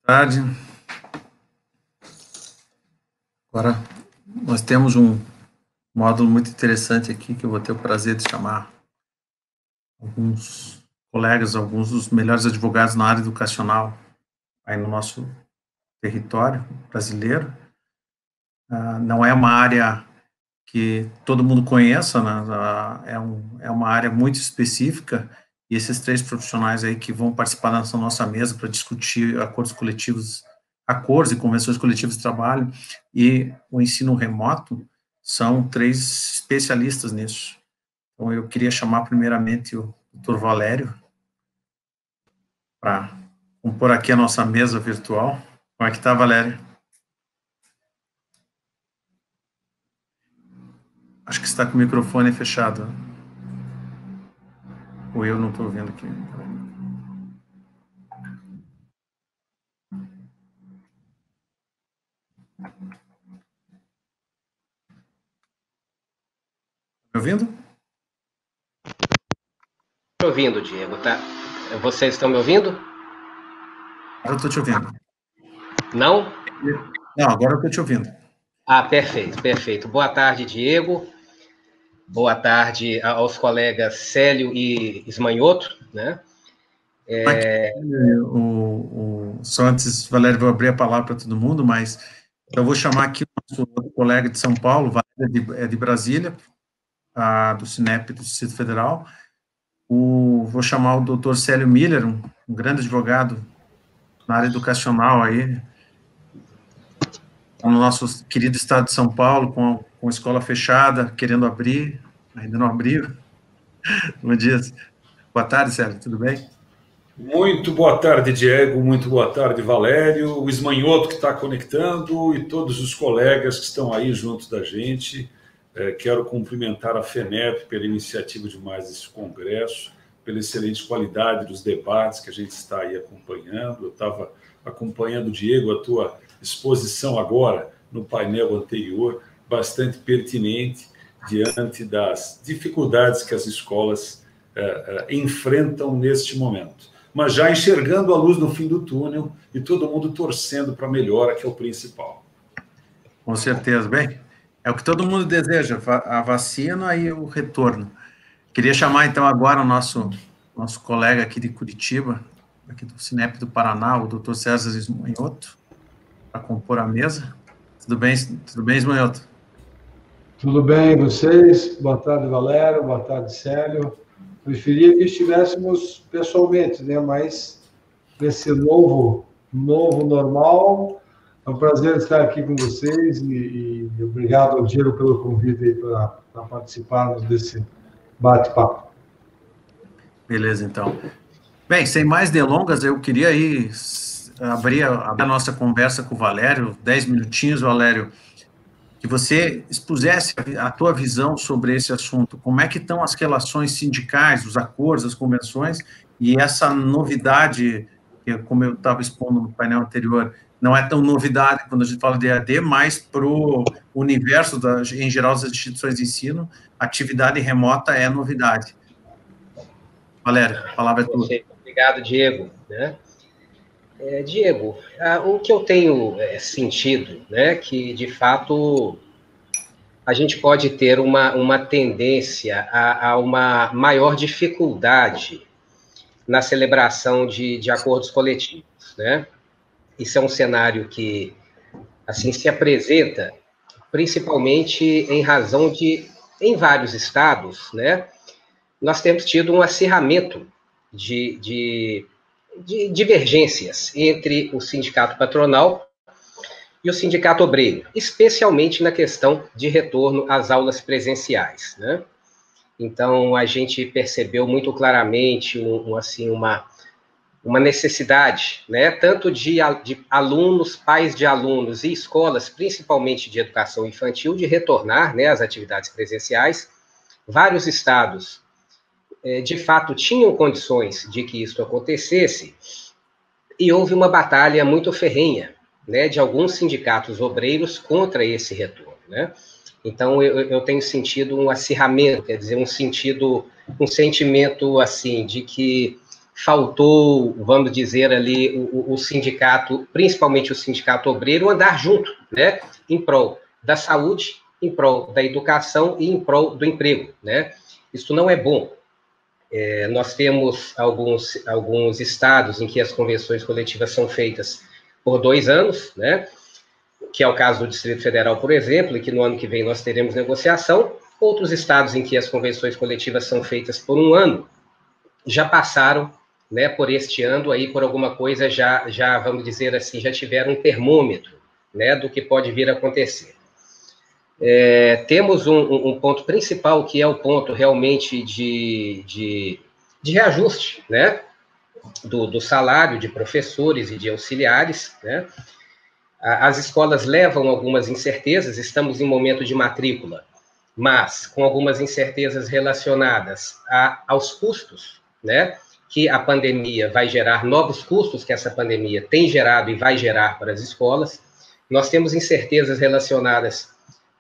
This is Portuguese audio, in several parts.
Tarde. Agora, nós temos um módulo muito interessante aqui, que eu vou ter o prazer de chamar alguns colegas, alguns dos melhores advogados na área educacional aí no nosso território brasileiro. Não é uma área que todo mundo conheça, né? É uma área muito específica, e esses três profissionais aí que vão participar dessa nossa mesa para discutir acordos coletivos, acordos e convenções coletivas de trabalho e o ensino remoto, são três especialistas nisso. Então, eu queria chamar primeiramente o Dr. Valério para compor aqui a nossa mesa virtual. Como é que está, Valério? Acho que está com o microfone fechado. Ou eu não estou vendo aqui. Me ouvindo? Estou ouvindo, Diego, tá? Vocês estão me ouvindo? Agora eu estou te ouvindo. Não? Não, agora eu estou te ouvindo. Perfeito, perfeito. Boa tarde, Diego. Boa tarde aos colegas Célio e Ismanhoto, né? Só antes, Valério, vou abrir a palavra para todo mundo, mas eu vou chamar aqui o nosso outro colega de São Paulo, Valério é de Brasília, do Cinep do Distrito Federal. Vou chamar o doutor Célio Miller, um grande advogado na área educacional aí, no nosso querido estado de São Paulo, com a escola fechada, querendo abrir, ainda não abriu. Bom dia. Boa tarde, Célio, tudo bem? Muito boa tarde, Diego, muito boa tarde, Valério, o Ismanhoto que está conectando e todos os colegas que estão aí junto da gente. Quero cumprimentar a FENEP pela iniciativa de mais esse congresso, pela excelente qualidade dos debates que a gente está aí acompanhando. Eu estava acompanhando, Diego, a tua exposição agora no painel anterior, bastante pertinente diante das dificuldades que as escolas enfrentam neste momento. Mas já enxergando a luz no fim do túnel e todo mundo torcendo para a melhora, que é o principal. Com certeza. Bem, é o que todo mundo deseja, a vacina e o retorno. Queria chamar, então, agora o nosso colega aqui de Curitiba, aqui do Cinep do Paraná, o doutor César Ismanhoto, para compor a mesa. Tudo bem, Ismanhoto? Tudo bem, vocês? Boa tarde, Valério. Boa tarde, Célio. Preferia que estivéssemos pessoalmente, né? Mas nesse novo normal, é um prazer estar aqui com vocês e obrigado ao Diego pelo convite para participarmos desse bate-papo. Beleza, então. Bem, sem mais delongas, eu queria aí abrir a nossa conversa com o Valério, 10 minutinhos, Valério, que você expusesse a tua visão sobre esse assunto. Como é que estão as relações sindicais, os acordos, as convenções, e essa novidade, que, como eu estava expondo no painel anterior, não é tão novidade quando a gente fala de EAD, mas para o universo, em geral, das instituições de ensino, atividade remota é novidade. Valério, a palavra é tua. Obrigado, Diego. Diego, o que eu tenho sentido, né, que, de fato, a gente pode ter uma tendência a uma maior dificuldade na celebração de acordos coletivos, né? Isso é um cenário que, assim, se apresenta principalmente em razão de, em vários estados, né, nós temos tido um acirramento de divergências entre o sindicato patronal e o sindicato obreiro, especialmente na questão de retorno às aulas presenciais, né? Então, a gente percebeu muito claramente uma necessidade, né, tanto de alunos, pais de alunos e escolas, principalmente de educação infantil, de retornar, né, às atividades presenciais. Vários estados, de fato, tinham condições de que isso acontecesse, e houve uma batalha muito ferrenha, né, de alguns sindicatos obreiros contra esse retorno, né? Então, eu tenho sentido um acirramento, quer dizer, um sentimento, assim, de que faltou, vamos dizer ali, o sindicato, principalmente o sindicato obreiro, andar junto, né, em prol da saúde, em prol da educação e em prol do emprego, né? Isso não é bom. Nós temos alguns estados em que as convenções coletivas são feitas por 2 anos, né? Que é o caso do Distrito Federal, por exemplo, e que no ano que vem nós teremos negociação. Outros estados em que as convenções coletivas são feitas por 1 ano, já passaram, né, por este ano, aí por alguma coisa já vamos dizer assim, já tiveram um termômetro, né, do que pode vir a acontecer. Temos um ponto principal, que é o ponto realmente de reajuste, né, do salário de professores e de auxiliares, né. As escolas levam algumas incertezas, estamos em momento de matrícula, mas com algumas incertezas relacionadas aos custos, né, que a pandemia vai gerar, novos custos que essa pandemia tem gerado e vai gerar para as escolas. Nós temos incertezas relacionadas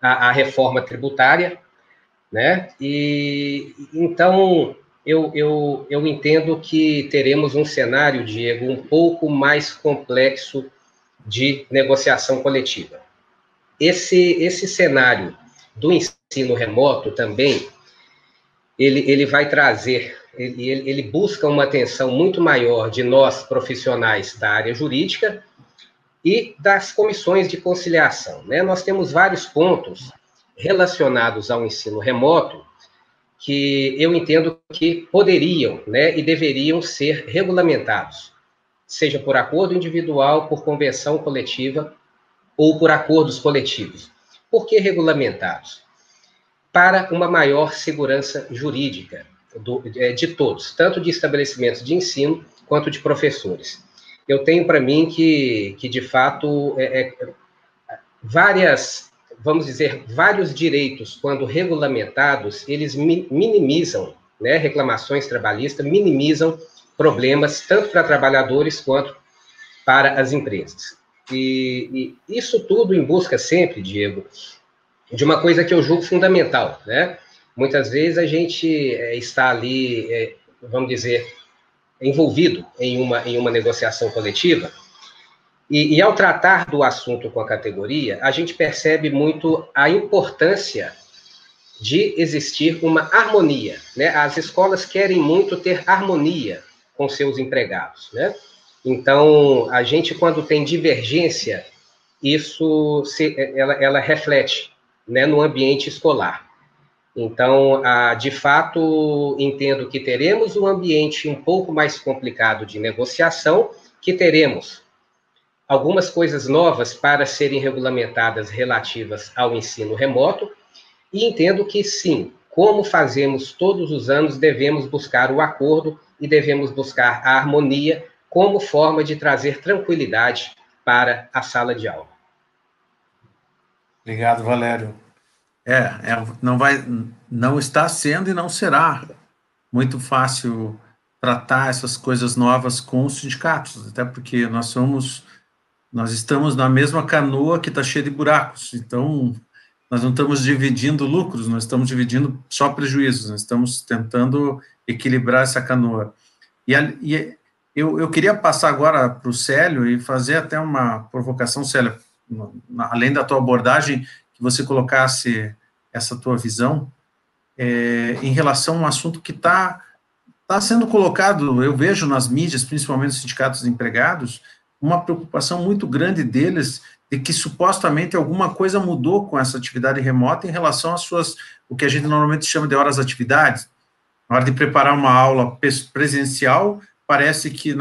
à reforma tributária, né, e então eu entendo que teremos um cenário, Diego, um pouco mais complexo de negociação coletiva. Esse cenário do ensino remoto também, ele vai trazer, ele busca uma atenção muito maior de nós, profissionais da área jurídica e das comissões de conciliação, né? Nós temos vários pontos relacionados ao ensino remoto que eu entendo que poderiam, né, e deveriam ser regulamentados, seja por acordo individual, por convenção coletiva ou por acordos coletivos. Por que regulamentados? Para uma maior segurança jurídica de todos, tanto de estabelecimentos de ensino quanto de professores. Eu tenho para mim que de fato, vários direitos, quando regulamentados, eles minimizam, né, reclamações trabalhistas, minimizam problemas, tanto para trabalhadores quanto para as empresas. E isso tudo em busca sempre, Diego, de uma coisa que eu julgo fundamental, né? Muitas vezes a gente está ali, vamos dizer, envolvido em uma negociação coletiva, e ao tratar do assunto com a categoria, a gente percebe muito a importância de existir uma harmonia, né? As escolas querem muito ter harmonia com seus empregados, né? Então, a gente, quando tem divergência, ela reflete, né, no ambiente escolar. Então, de fato, entendo que teremos um ambiente um pouco mais complicado de negociação, que teremos algumas coisas novas para serem regulamentadas relativas ao ensino remoto, e entendo que, sim, como fazemos todos os anos, devemos buscar o acordo e devemos buscar a harmonia como forma de trazer tranquilidade para a sala de aula. Obrigado, Valério. Não está sendo e não será muito fácil tratar essas coisas novas com os sindicatos, até porque nós estamos na mesma canoa que está cheia de buracos, então nós não estamos dividindo lucros, nós estamos dividindo só prejuízos, nós estamos tentando equilibrar essa canoa. E eu queria passar agora para o Célio e fazer até uma provocação, Célio, além da tua abordagem, que você colocasse essa tua visão em relação a um assunto que está sendo colocado, eu vejo nas mídias, principalmente nos sindicatos de empregados, uma preocupação muito grande deles de que supostamente alguma coisa mudou com essa atividade remota em relação às o que a gente normalmente chama de horas atividades. Na hora de preparar uma aula presencial, parece que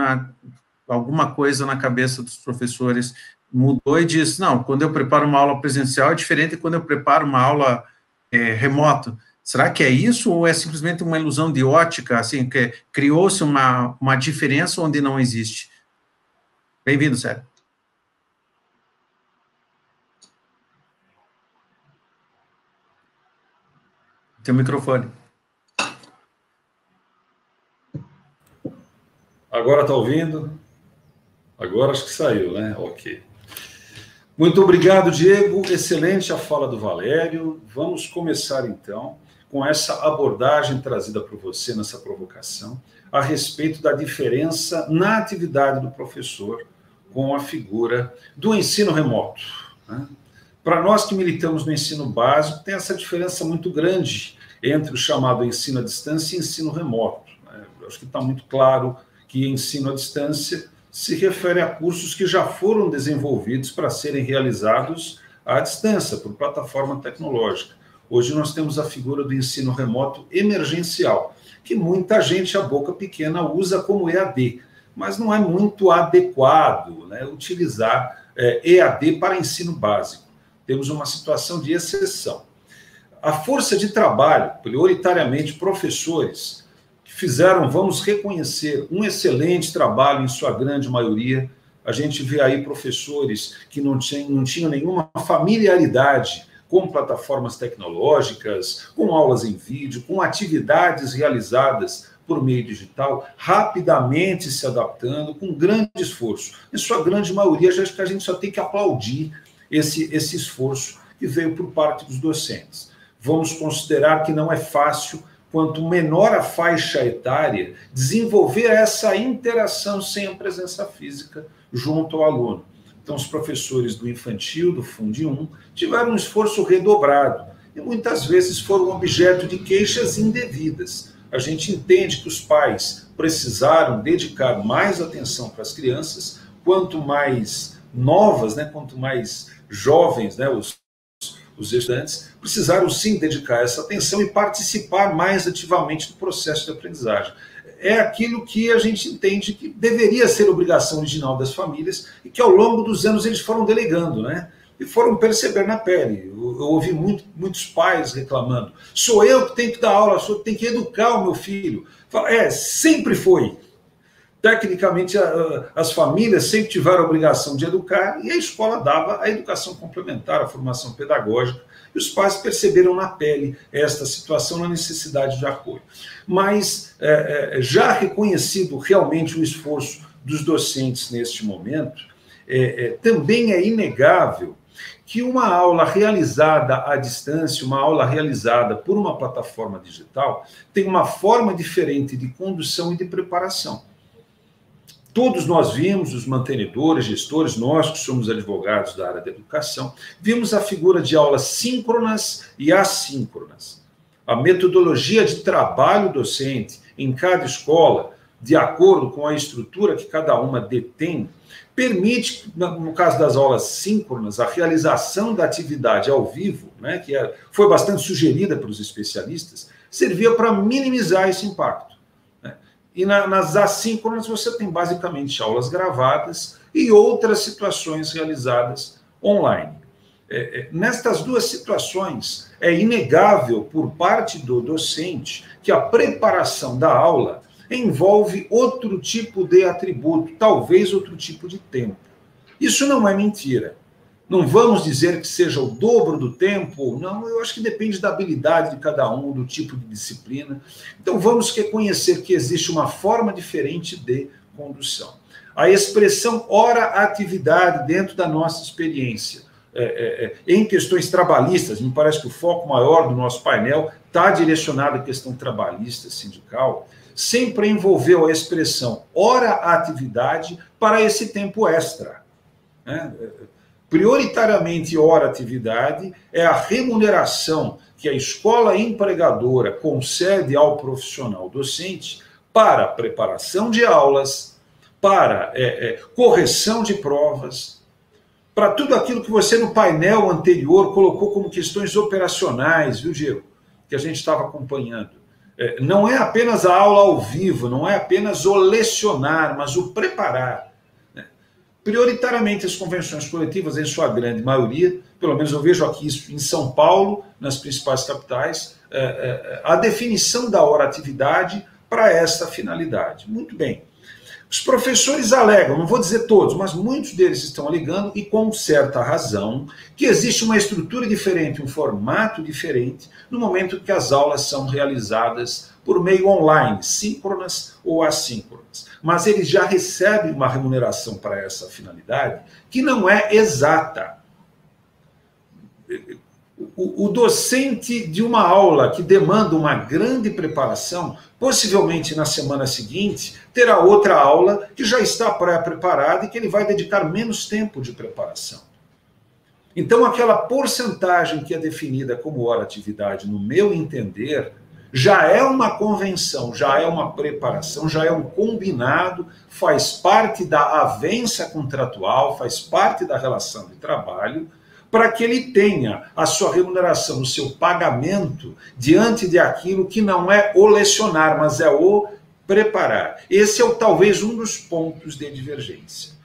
alguma coisa na cabeça dos professores mudou e diz, não, quando eu preparo uma aula presencial é diferente de quando eu preparo uma aula remota. Será que é isso ou é simplesmente uma ilusão de ótica, assim, que criou-se uma diferença onde não existe? Bem-vindo, Sérgio. Teu microfone. Agora está ouvindo? Agora acho que saiu, né? Ok. Muito obrigado, Diego. Excelente a fala do Valério. Vamos começar, então, com essa abordagem trazida por você nessa provocação a respeito da diferença na atividade do professor com a figura do ensino remoto, né? Para nós que militamos no ensino básico, tem essa diferença muito grande entre o chamado ensino à distância e ensino remoto, né? Eu acho que está muito claro que ensino à distância se refere a cursos que já foram desenvolvidos para serem realizados à distância, por plataforma tecnológica. Hoje nós temos a figura do ensino remoto emergencial, que muita gente, a boca pequena, usa como EAD, mas não é muito adequado, né, utilizar EAD para ensino básico. Temos uma situação de exceção. A força de trabalho, prioritariamente professores, que fizeram, vamos reconhecer, um excelente trabalho em sua grande maioria. A gente vê aí professores que não tinham nenhuma familiaridade com plataformas tecnológicas, com aulas em vídeo, com atividades realizadas por meio digital, rapidamente se adaptando, com grande esforço. Em sua grande maioria, acho que a gente só tem que aplaudir esse esforço que veio por parte dos docentes. Vamos considerar que não é fácil, quanto menor a faixa etária, desenvolver essa interação sem a presença física junto ao aluno. Então, os professores do infantil, do Fundi 1, tiveram um esforço redobrado e muitas vezes foram objeto de queixas indevidas. A gente entende que os pais precisaram dedicar mais atenção para as crianças, quanto mais novas, né, quanto mais jovens, né, os estudantes, precisaram sim dedicar essa atenção e participar mais ativamente do processo de aprendizagem. É aquilo que a gente entende que deveria ser obrigação original das famílias e que ao longo dos anos eles foram delegando, né? E foram perceber na pele. Eu ouvi muitos pais reclamando: sou eu que tenho que dar aula, sou eu que tenho que educar o meu filho. Sempre foi. Tecnicamente, as famílias sempre tiveram a obrigação de educar e a escola dava a educação complementar, a formação pedagógica, e os pais perceberam na pele esta situação, na necessidade de apoio. Mas, já reconhecido realmente o esforço dos docentes neste momento, também é inegável que uma aula realizada à distância, uma aula realizada por uma plataforma digital, tem uma forma diferente de condução e de preparação. Todos nós vimos, os mantenedores, gestores, nós que somos advogados da área da educação, vimos a figura de aulas síncronas e assíncronas. A metodologia de trabalho docente em cada escola, de acordo com a estrutura que cada uma detém, permite, no caso das aulas síncronas, a realização da atividade ao vivo, né, que foi bastante sugerida pelos especialistas, servia para minimizar esse impacto. E nas assíncronas você tem basicamente aulas gravadas e outras situações realizadas online. Nestas duas situações, é inegável por parte do docente que a preparação da aula envolve outro tipo de atributo, talvez outro tipo de tempo. Isso não é mentira. Não vamos dizer que seja o dobro do tempo, não, eu acho que depende da habilidade de cada um, do tipo de disciplina. Então vamos reconhecer que existe uma forma diferente de condução. A expressão hora-atividade dentro da nossa experiência, em questões trabalhistas, me parece que o foco maior do nosso painel está direcionado à questão trabalhista, sindical, sempre envolveu a expressão hora-atividade para esse tempo extra, né? Prioritariamente, hora-atividade é a remuneração que a escola empregadora concede ao profissional docente para preparação de aulas, para correção de provas, para tudo aquilo que você no painel anterior colocou como questões operacionais, viu, Diego? Que a gente estava acompanhando. Não é apenas a aula ao vivo, não é apenas o lecionar, mas o preparar. Prioritariamente as convenções coletivas, em sua grande maioria, pelo menos eu vejo aqui isso em São Paulo, nas principais capitais, a definição da hora-atividade para essa finalidade. Muito bem. Os professores alegam, não vou dizer todos, mas muitos deles estão alegando, e com certa razão, que existe uma estrutura diferente, um formato diferente, no momento que as aulas são realizadas por meio online, síncronas ou assíncronas. Mas eles já recebem uma remuneração para essa finalidade que não é exata. o docente de uma aula que demanda uma grande preparação, possivelmente na semana seguinte, terá outra aula que já está pré-preparada e que ele vai dedicar menos tempo de preparação. Então, aquela porcentagem que é definida como hora-atividade, no meu entender, já é uma convenção, já é uma preparação, já é um combinado, faz parte da avença contratual, faz parte da relação de trabalho, para que ele tenha a sua remuneração, o seu pagamento, diante de aquilo que não é o lecionar, mas é o preparar. Esse é talvez um dos pontos de divergência.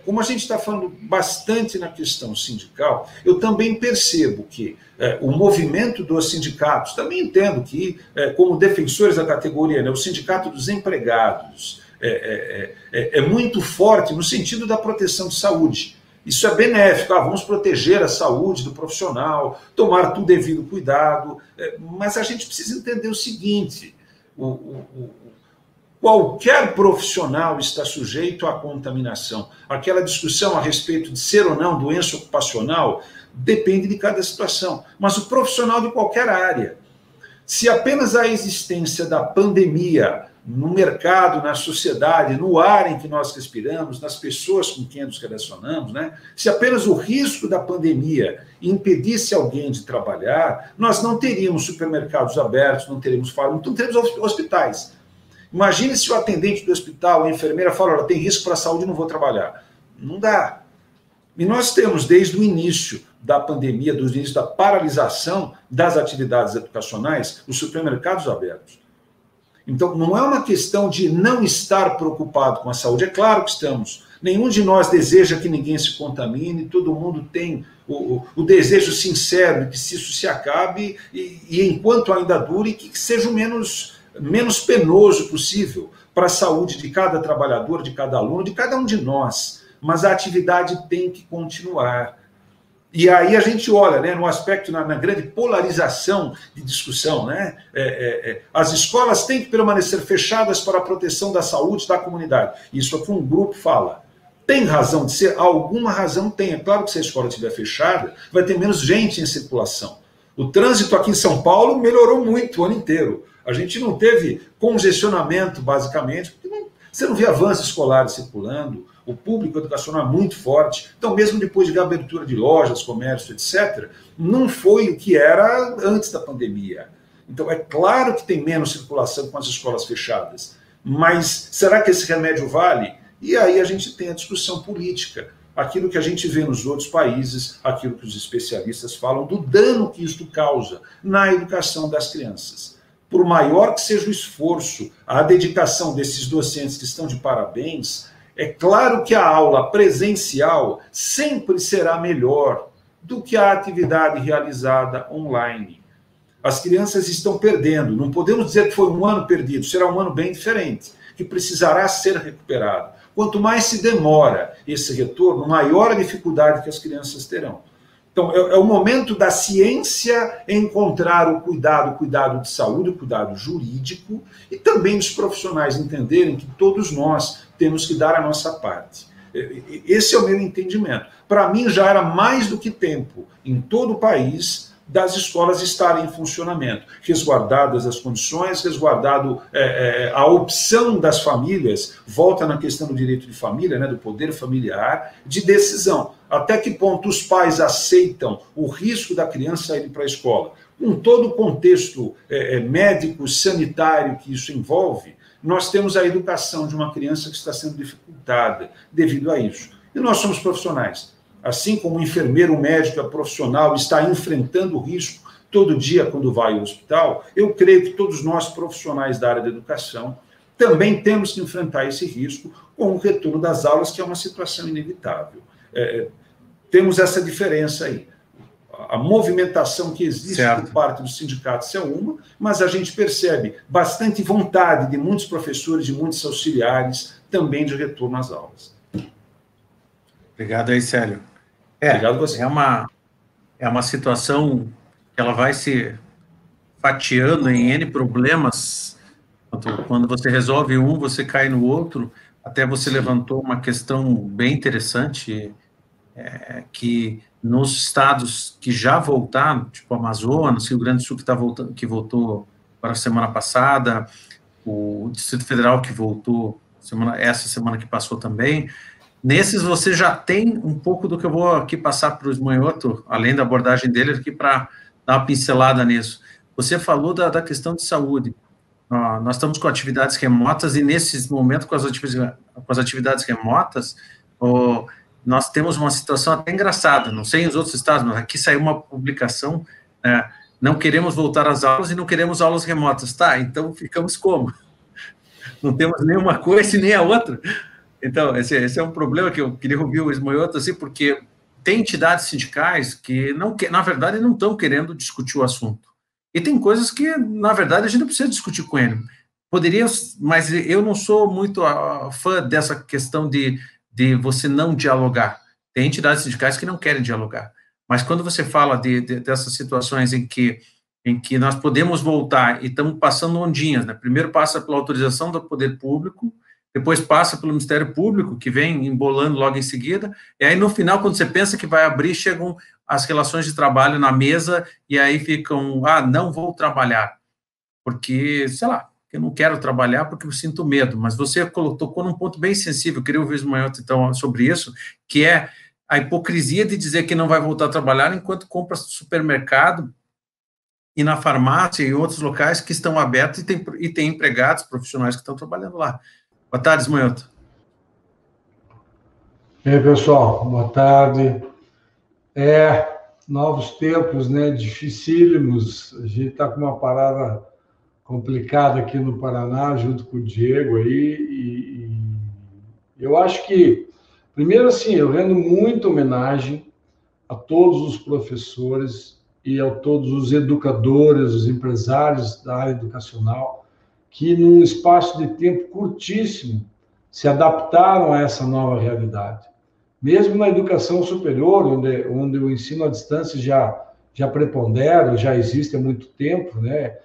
Como a gente está falando bastante na questão sindical, eu também percebo que o movimento dos sindicatos, também entendo que, como defensores da categoria, né, o sindicato dos empregados é muito forte no sentido da proteção de saúde. Isso é benéfico, vamos proteger a saúde do profissional, tomar todo devido cuidado, mas a gente precisa entender o seguinte, qualquer profissional está sujeito à contaminação. Aquela discussão a respeito de ser ou não doença ocupacional depende de cada situação, mas o profissional de qualquer área, se apenas a existência da pandemia no mercado, na sociedade, no ar em que nós respiramos, nas pessoas com quem nos relacionamos, né? Se apenas o risco da pandemia impedisse alguém de trabalhar, nós não teríamos supermercados abertos, não teríamos fármacos, não teríamos hospitais. Imagine se o atendente do hospital, a enfermeira, fala, olha, tem risco para a saúde, não vou trabalhar. Não dá. E nós temos, desde o início da pandemia, do início da paralisação das atividades educacionais, os supermercados abertos. Então, não é uma questão de não estar preocupado com a saúde. É claro que estamos. Nenhum de nós deseja que ninguém se contamine, todo mundo tem o desejo sincero de que isso se acabe e enquanto ainda dure, que seja o menos penoso possível para a saúde de cada trabalhador, de cada aluno, de cada um de nós. Mas a atividade tem que continuar. E aí a gente olha, né, no aspecto, na grande polarização de discussão, né? As escolas têm que permanecer fechadas para a proteção da saúde da comunidade. Isso é o que um grupo fala. Tem razão de ser? Alguma razão tem. É claro que se a escola estiver fechada, vai ter menos gente em circulação. O trânsito aqui em São Paulo melhorou muito o ano inteiro. A gente não teve congestionamento, basicamente, porque você não vê avanços escolares circulando, o público educacional é muito forte, então mesmo depois de abertura de lojas, comércio, etc., não foi o que era antes da pandemia. Então é claro que tem menos circulação com as escolas fechadas, mas será que esse remédio vale? E aí a gente tem a discussão política, aquilo que a gente vê nos outros países, aquilo que os especialistas falam do dano que isso causa na educação das crianças. Por maior que seja o esforço, a dedicação desses docentes que estão de parabéns, é claro que a aula presencial sempre será melhor do que a atividade realizada online. As crianças estão perdendo, não podemos dizer que foi um ano perdido, será um ano bem diferente, que precisará ser recuperado. Quanto mais se demora esse retorno, maior a dificuldade que as crianças terão. Então, é o momento da ciência encontrar o cuidado de saúde, o cuidado jurídico, e também dos profissionais entenderem que todos nós temos que dar a nossa parte. Esse é o meu entendimento. Para mim, já era mais do que tempo, em todo o país, das escolas estarem em funcionamento, resguardadas as condições, resguardado a opção das famílias, volta na questão do direito de família, né, do poder familiar, de decisão. Até que ponto os pais aceitam o risco da criança ir para a escola? Com todo o contexto médico, sanitário que isso envolve, nós temos a educação de uma criança que está sendo dificultada devido a isso. E nós somos profissionais. Assim como o enfermeiro, o médico, a profissional está enfrentando o risco todo dia quando vai ao hospital, eu creio que todos nós, profissionais da área da educação, também temos que enfrentar esse risco com o retorno das aulas, que é uma situação inevitável. Temos essa diferença aí. A movimentação que existe por parte dos sindicatos é uma, mas a gente percebe bastante vontade de muitos professores, de muitos auxiliares, também de retorno às aulas. Obrigado aí, Célio. Obrigado você. É uma situação que ela vai se fatiando em N problemas. Quando você resolve um, você cai no outro. Até você levantou uma questão bem interessante, que nos estados que já voltaram, tipo Amazonas, Rio Grande do Sul, que voltou para a semana passada, o Distrito Federal que voltou essa semana que passou também. Nesses você já tem um pouco do que eu vou aqui passar para o Ismanhoto, além da abordagem dele, aqui para dar uma pincelada nisso. Você falou da questão de saúde. Nós estamos com atividades remotas e, nesses momentos, com as atividades remotas, nós temos uma situação até engraçada, não sei em os outros estados, mas aqui saiu uma publicação, não queremos voltar às aulas e não queremos aulas remotas. Tá, então ficamos como? Não temos nenhuma coisa e nem a outra. Então, esse é um problema que eu queria ouvir o Ismanhoto, assim, porque tem entidades sindicais que, na verdade, não estão querendo discutir o assunto. E tem coisas que, na verdade, a gente não precisa discutir com ele. Poderia, mas eu não sou muito fã dessa questão de você não dialogar. Tem entidades sindicais que não querem dialogar. Mas quando você fala dessas situações em que nós podemos voltar e estamos passando ondinhas, né? Primeiro passa pela autorização do poder público, depois passa pelo Ministério Público, que vem embolando logo em seguida, e aí no final, quando você pensa que vai abrir, chegam as relações de trabalho na mesa, e aí ficam, não vou trabalhar, porque, sei lá, eu não quero trabalhar porque eu sinto medo, mas você tocou num ponto bem sensível, eu queria ouvir o Ismanhoto, então, sobre isso, que é a hipocrisia de dizer que não vai voltar a trabalhar enquanto compra no supermercado e na farmácia e em outros locais que estão abertos e tem empregados profissionais que estão trabalhando lá. Boa tarde, Ismanhoto. E aí, pessoal, boa tarde. Novos tempos, né, dificílimos. A gente está com uma parada complicada aqui no Paraná, junto com o Diego aí, e eu acho que, primeiro, assim, eu rendo muita homenagem a todos os professores e a todos os educadores, os empresários da área educacional, que, num espaço de tempo curtíssimo, se adaptaram a essa nova realidade. Mesmo na educação superior, onde o ensino à distância já prepondera, já existe há muito tempo, né?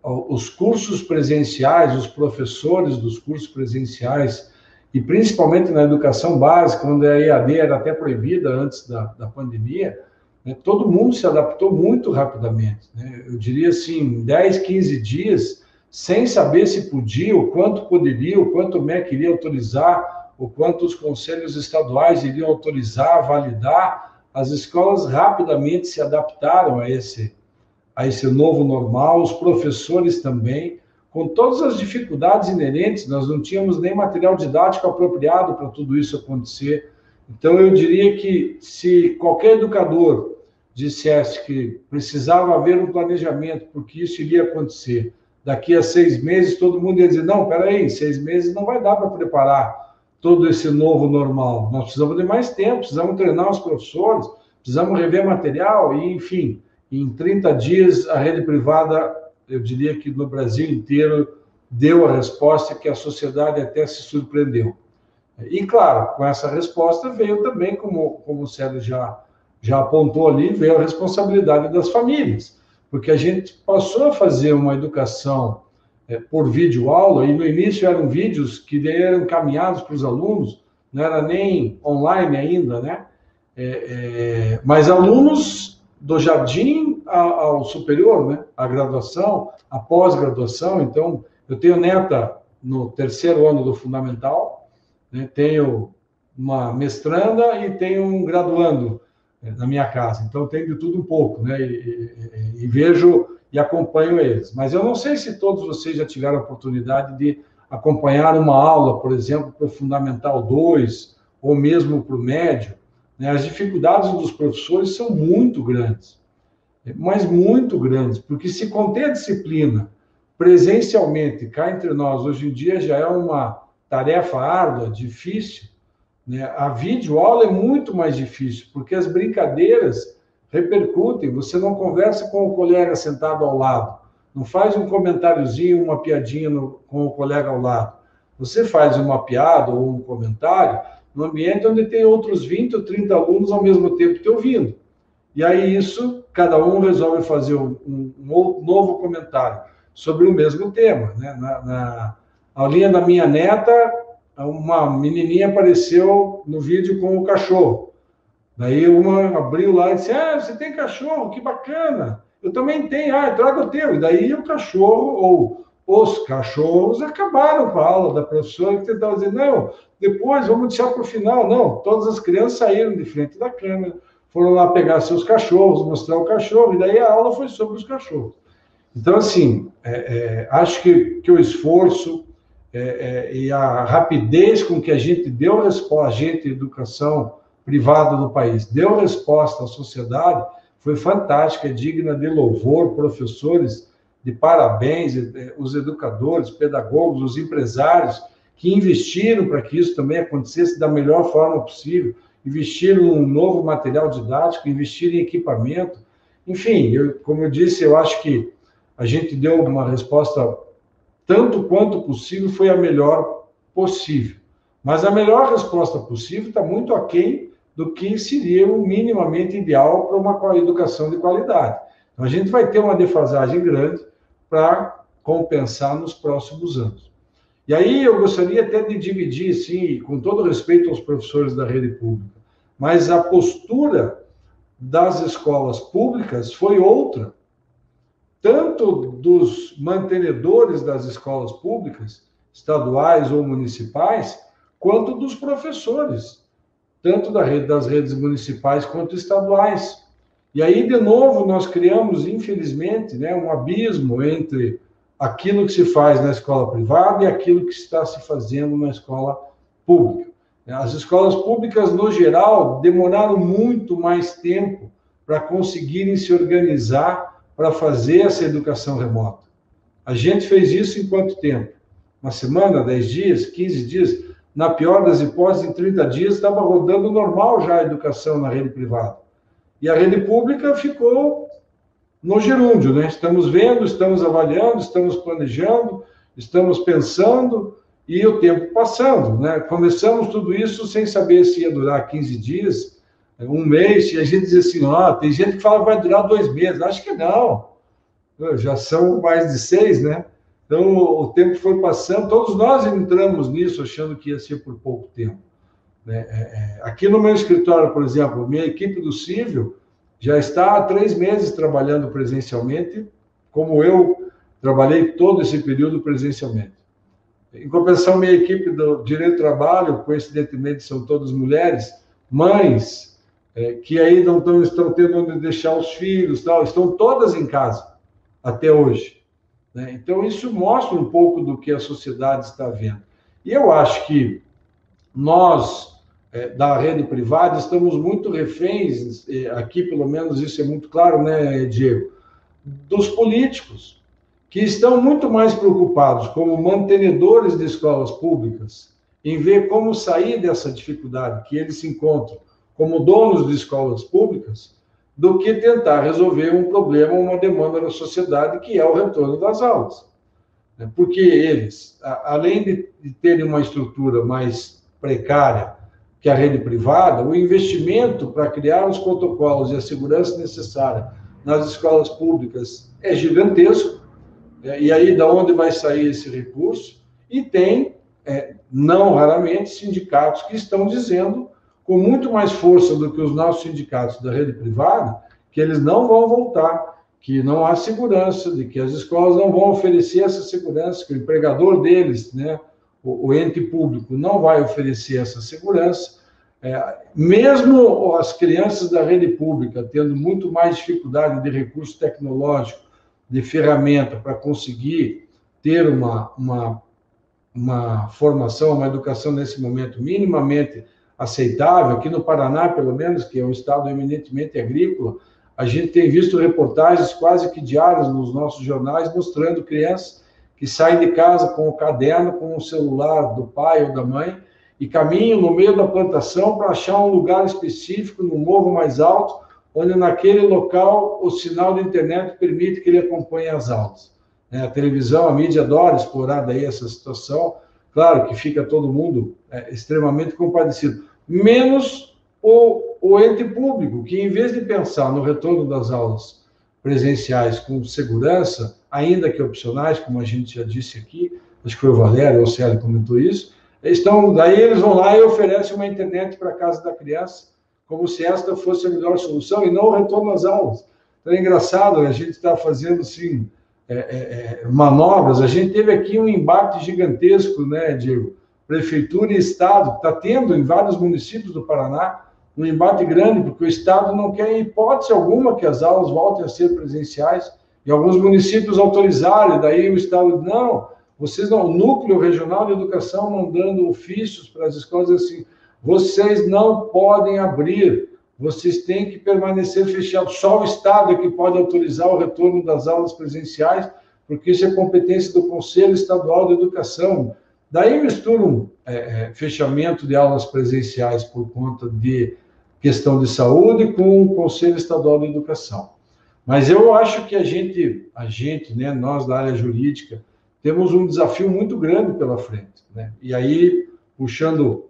Os cursos presenciais, os professores dos cursos presenciais, e principalmente na educação básica, onde a EAD era até proibida antes da pandemia, né? Todo mundo se adaptou muito rapidamente, né? Eu diria assim, 10, 15 dias, sem saber se podia, o quanto poderia, o quanto o MEC iria autorizar, o quanto os conselhos estaduais iriam autorizar, validar, as escolas rapidamente se adaptaram a esse novo normal, os professores também, com todas as dificuldades inerentes, nós não tínhamos nem material didático apropriado para tudo isso acontecer. Então, eu diria que se qualquer educador dissesse que precisava haver um planejamento, porque isso iria acontecer, daqui a 6 meses, todo mundo ia dizer, não, peraí, 6 meses não vai dar para preparar todo esse novo normal. Nós precisamos de mais tempo, precisamos treinar os professores, precisamos rever material, e, enfim, em 30 dias, a rede privada, eu diria que no Brasil inteiro, deu a resposta que a sociedade até se surpreendeu. E, claro, com essa resposta veio também, como o Célio já apontou ali, veio a responsabilidade das famílias, porque a gente passou a fazer uma educação por videoaula, e no início eram vídeos que eram encaminhados para os alunos, não era nem online ainda, né? Mas alunos do jardim ao superior, né? A graduação, a pós-graduação. Então, eu tenho neta no 3º ano do fundamental, né? Tenho uma mestranda e tenho um graduando na minha casa. Então, tenho de tudo um pouco, né? E vejo e acompanho eles. Mas eu não sei se todos vocês já tiveram a oportunidade de acompanhar uma aula, por exemplo, para o Fundamental 2, ou mesmo para o médio, né? As dificuldades dos professores são muito grandes, mas muito grandes, porque se conter a disciplina presencialmente, cá entre nós, hoje em dia já é uma tarefa árdua, difícil, né? A videoaula é muito mais difícil, porque as brincadeiras repercutem, você não conversa com o colega sentado ao lado, não faz um comentáriozinho, uma piadinha com o colega ao lado. Você faz uma piada ou um comentário no ambiente onde tem outros 20 ou 30 alunos ao mesmo tempo te ouvindo. E aí isso, cada um resolve fazer um novo comentário sobre o mesmo tema, né? Na aulinha da minha neta, uma menininha apareceu no vídeo com o cachorro. Daí uma abriu lá e disse, você tem cachorro, que bacana. Eu também tenho, traga o teu. E daí o cachorro, ou os cachorros, acabaram com a aula da professora, que tentava dizer, não, depois vamos deixar para o final. Não, todas as crianças saíram de frente da câmera, foram lá pegar seus cachorros, mostrar o cachorro, e daí a aula foi sobre os cachorros. Então, assim, acho que o esforço e a rapidez com que a gente deu resposta, a gente, educação privada do país, deu resposta à sociedade, foi fantástica, é digna de louvor, professores, de parabéns, os educadores, pedagogos, os empresários, que investiram para que isso também acontecesse da melhor forma possível, investiram em um novo material didático, investiram em equipamento, enfim, como eu disse, eu acho que a gente deu uma resposta tanto quanto possível, foi a melhor possível. Mas a melhor resposta possível está muito aquém do que seria o minimamente ideal para uma educação de qualidade. Então, a gente vai ter uma defasagem grande para compensar nos próximos anos. E aí eu gostaria até de dividir, sim, com todo respeito aos professores da rede pública, mas a postura das escolas públicas foi outra, tanto dos mantenedores das escolas públicas, estaduais ou municipais, quanto dos professores, tanto das redes municipais quanto estaduais. E aí, de novo, nós criamos, infelizmente, um abismo entre aquilo que se faz na escola privada e aquilo que está se fazendo na escola pública. As escolas públicas, no geral, demoraram muito mais tempo para conseguirem se organizar para fazer essa educação remota. A gente fez isso em quanto tempo? Uma semana, 10 dias, 15 dias? Na pior das hipóteses, em 30 dias, estava rodando normal já a educação na rede privada. E a rede pública ficou no gerúndio, Estamos vendo, estamos avaliando, estamos planejando, estamos pensando, e o tempo passando, Começamos tudo isso sem saber se ia durar 15 dias, um mês, e a gente diz assim, tem gente que fala que vai durar 2 meses. Acho que não. Já são mais de 6, Então, o tempo foi passando, todos nós entramos nisso achando que ia ser por pouco tempo. Aqui no meu escritório, por exemplo, minha equipe do Cível já está há 3 meses trabalhando presencialmente, como eu trabalhei todo esse período presencialmente. Em compensação, minha equipe do Direito do Trabalho, coincidentemente, são todas mulheres, mães, que aí não estão tendo onde deixar os filhos, estão todas em casa, até hoje. Então, isso mostra um pouco do que a sociedade está vendo. E eu acho que nós, da rede privada, estamos muito reféns, aqui pelo menos isso é muito claro, Diego, dos políticos, que estão muito mais preocupados como mantenedores de escolas públicas, em ver como sair dessa dificuldade que eles se encontram como donos de escolas públicas, do que tentar resolver um problema, uma demanda da sociedade, que é o retorno das aulas. Porque eles, além de terem uma estrutura mais precária que a rede privada, o investimento para criar os protocolos e a segurança necessária nas escolas públicas é gigantesco, e aí da onde vai sair esse recurso? E tem, não raramente, sindicatos que estão dizendo, com muito mais força do que os nossos sindicatos da rede privada, que eles não vão voltar, que não há segurança, de que as escolas não vão oferecer essa segurança, que o empregador deles, o ente público, não vai oferecer essa segurança. Mesmo as crianças da rede pública tendo muito mais dificuldade de recurso tecnológico, de ferramenta para conseguir ter uma formação, uma educação nesse momento minimamente aceitável, aqui no Paraná, pelo menos, que é um estado eminentemente agrícola, a gente tem visto reportagens quase que diárias nos nossos jornais mostrando crianças que saem de casa com o caderno, com o celular do pai ou da mãe e caminham no meio da plantação para achar um lugar específico, no morro mais alto, onde naquele local o sinal de internet permite que ele acompanhe as aulas. A televisão, a mídia adora explorar daí essa situação. Claro que fica todo mundo extremamente compadecido. Menos o ente público, que em vez de pensar no retorno das aulas presenciais com segurança, ainda que opcionais, como a gente já disse aqui, acho que foi o Valério ou o Célio comentou isso, daí eles vão lá e oferecem uma internet para a casa da criança, como se esta fosse a melhor solução, e não o retorno às aulas. Então, é engraçado, a gente está fazendo, assim, manobras. A gente teve aqui um embate gigantesco, né, de prefeitura e Estado, está tendo em vários municípios do Paraná um embate grande, porque o Estado não quer, em hipótese alguma, que as aulas voltem a ser presenciais, e alguns municípios autorizaram, e daí o Estado, não, vocês não, o Núcleo Regional de Educação mandando ofícios para as escolas assim, vocês não podem abrir, vocês têm que permanecer fechados, só o Estado é que pode autorizar o retorno das aulas presenciais, porque isso é competência do Conselho Estadual de Educação. Daí misturam fechamento de aulas presenciais por conta de questão de saúde com o Conselho Estadual de Educação. Mas eu acho que a gente, né, nós da área jurídica, temos um desafio muito grande pela frente, né? E aí, puxando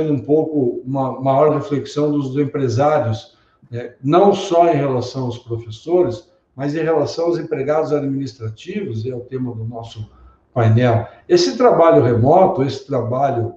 um pouco uma maior reflexão dos empresários, né, não só em relação aos professores, mas em relação aos empregados administrativos, é o tema do nosso painel. Esse trabalho remoto, esse trabalho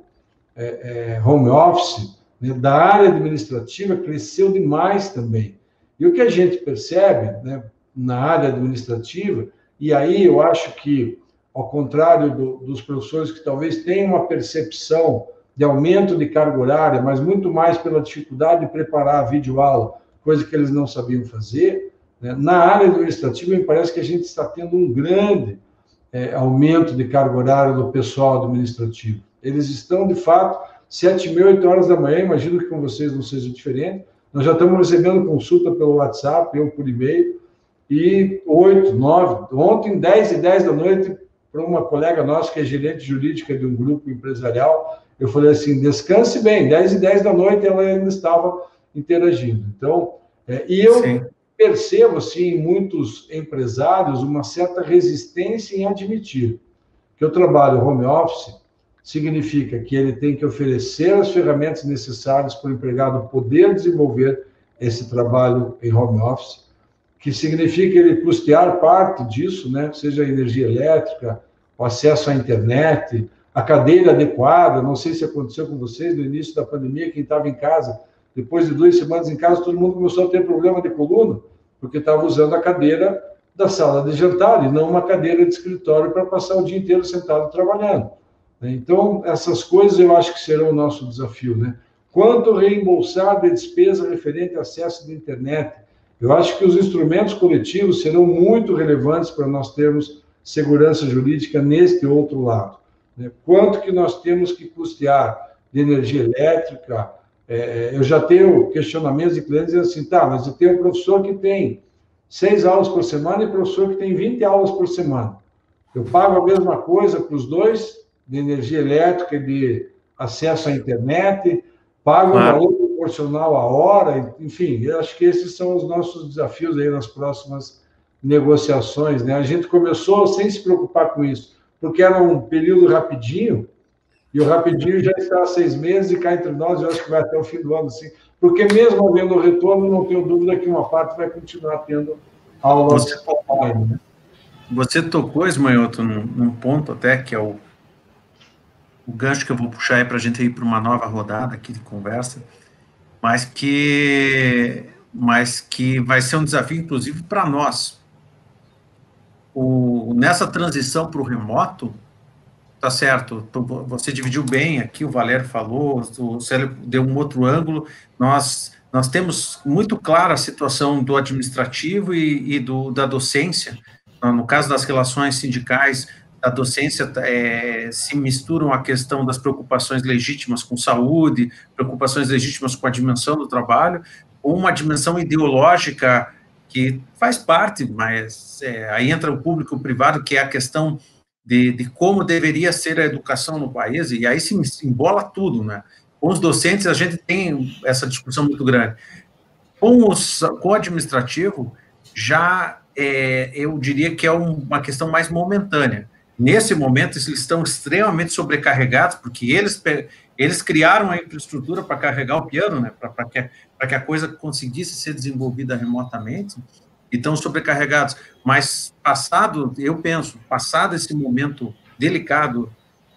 home office, né, da área administrativa cresceu demais também. E o que a gente percebe, né, na área administrativa, e aí eu acho que, ao contrário dos professores que talvez tenham uma percepção de aumento de carga horária, mas muito mais pela dificuldade de preparar a videoaula, coisa que eles não sabiam fazer, né, na área administrativa, me parece que a gente está tendo um grande aumento de carga horária do pessoal administrativo. Eles estão, de fato, 7h30, 8 horas da manhã, imagino que com vocês não seja diferente, nós já estamos recebendo consulta pelo WhatsApp, eu por e-mail, e 8, 9, ontem 10h10 da noite, para uma colega nossa que é gerente jurídica de um grupo empresarial, eu falei assim, descanse bem, 10h10 da noite ela ainda estava interagindo. Então, e eu Sim. percebo, assim, em muitos empresários, uma certa resistência em admitir que o trabalho home office significa que ele tem que oferecer as ferramentas necessárias para o empregado poder desenvolver esse trabalho em home office, que significa ele custear parte disso, né? Seja a energia elétrica, o acesso à internet, a cadeira adequada. Não sei se aconteceu com vocês no início da pandemia, quem estava em casa, depois de 2 semanas em casa, todo mundo começou a ter problema de coluna, porque estava usando a cadeira da sala de jantar e não uma cadeira de escritório para passar o dia inteiro sentado trabalhando. Então, essas coisas eu acho que serão o nosso desafio, né? Quanto reembolsar de despesa referente ao acesso de internet? Eu acho que os instrumentos coletivos serão muito relevantes para nós termos segurança jurídica neste outro lado, né? Quanto que nós temos que custear de energia elétrica? Eu já tenho questionamentos de clientes dizendo assim, tá, mas eu tenho um professor que tem 6 aulas por semana e professor que tem 20 aulas por semana. Eu pago a mesma coisa para os dois, de energia elétrica e de acesso à internet, pago um valor proporcional à hora, enfim, eu acho que esses são os nossos desafios aí nas próximas negociações, né? A gente começou sem se preocupar com isso, porque era um período rapidinho, e o rapidinho já está há 6 meses, e cá entre nós, eu acho que vai até o fim do ano, assim, porque mesmo havendo o retorno, não tenho dúvida que uma parte vai continuar tendo aulas online, né? Você tocou, Ismanhoto, num ponto até que é o gancho que eu vou puxar aí para a gente ir para uma nova rodada aqui de conversa, mas que vai ser um desafio, inclusive, para nós. Nessa transição para o remoto, tá certo, você dividiu bem aqui, o Valério falou, o Célio deu um outro ângulo, nós temos muito clara a situação do administrativo e da docência, no caso das relações sindicais, da docência se misturam a questão das preocupações legítimas com saúde, preocupações legítimas com a dimensão do trabalho, ou uma dimensão ideológica que faz parte, mas aí entra o público e o privado, que é a questão de como deveria ser a educação no país, e aí se embola tudo, né? Com os docentes a gente tem essa discussão muito grande. Com o administrativo, já eu diria que é uma questão mais momentânea. Nesse momento, eles estão extremamente sobrecarregados, porque eles criaram a infraestrutura para carregar o piano, né, para que a coisa conseguisse ser desenvolvida remotamente, e estão sobrecarregados. Mas passado esse momento delicado,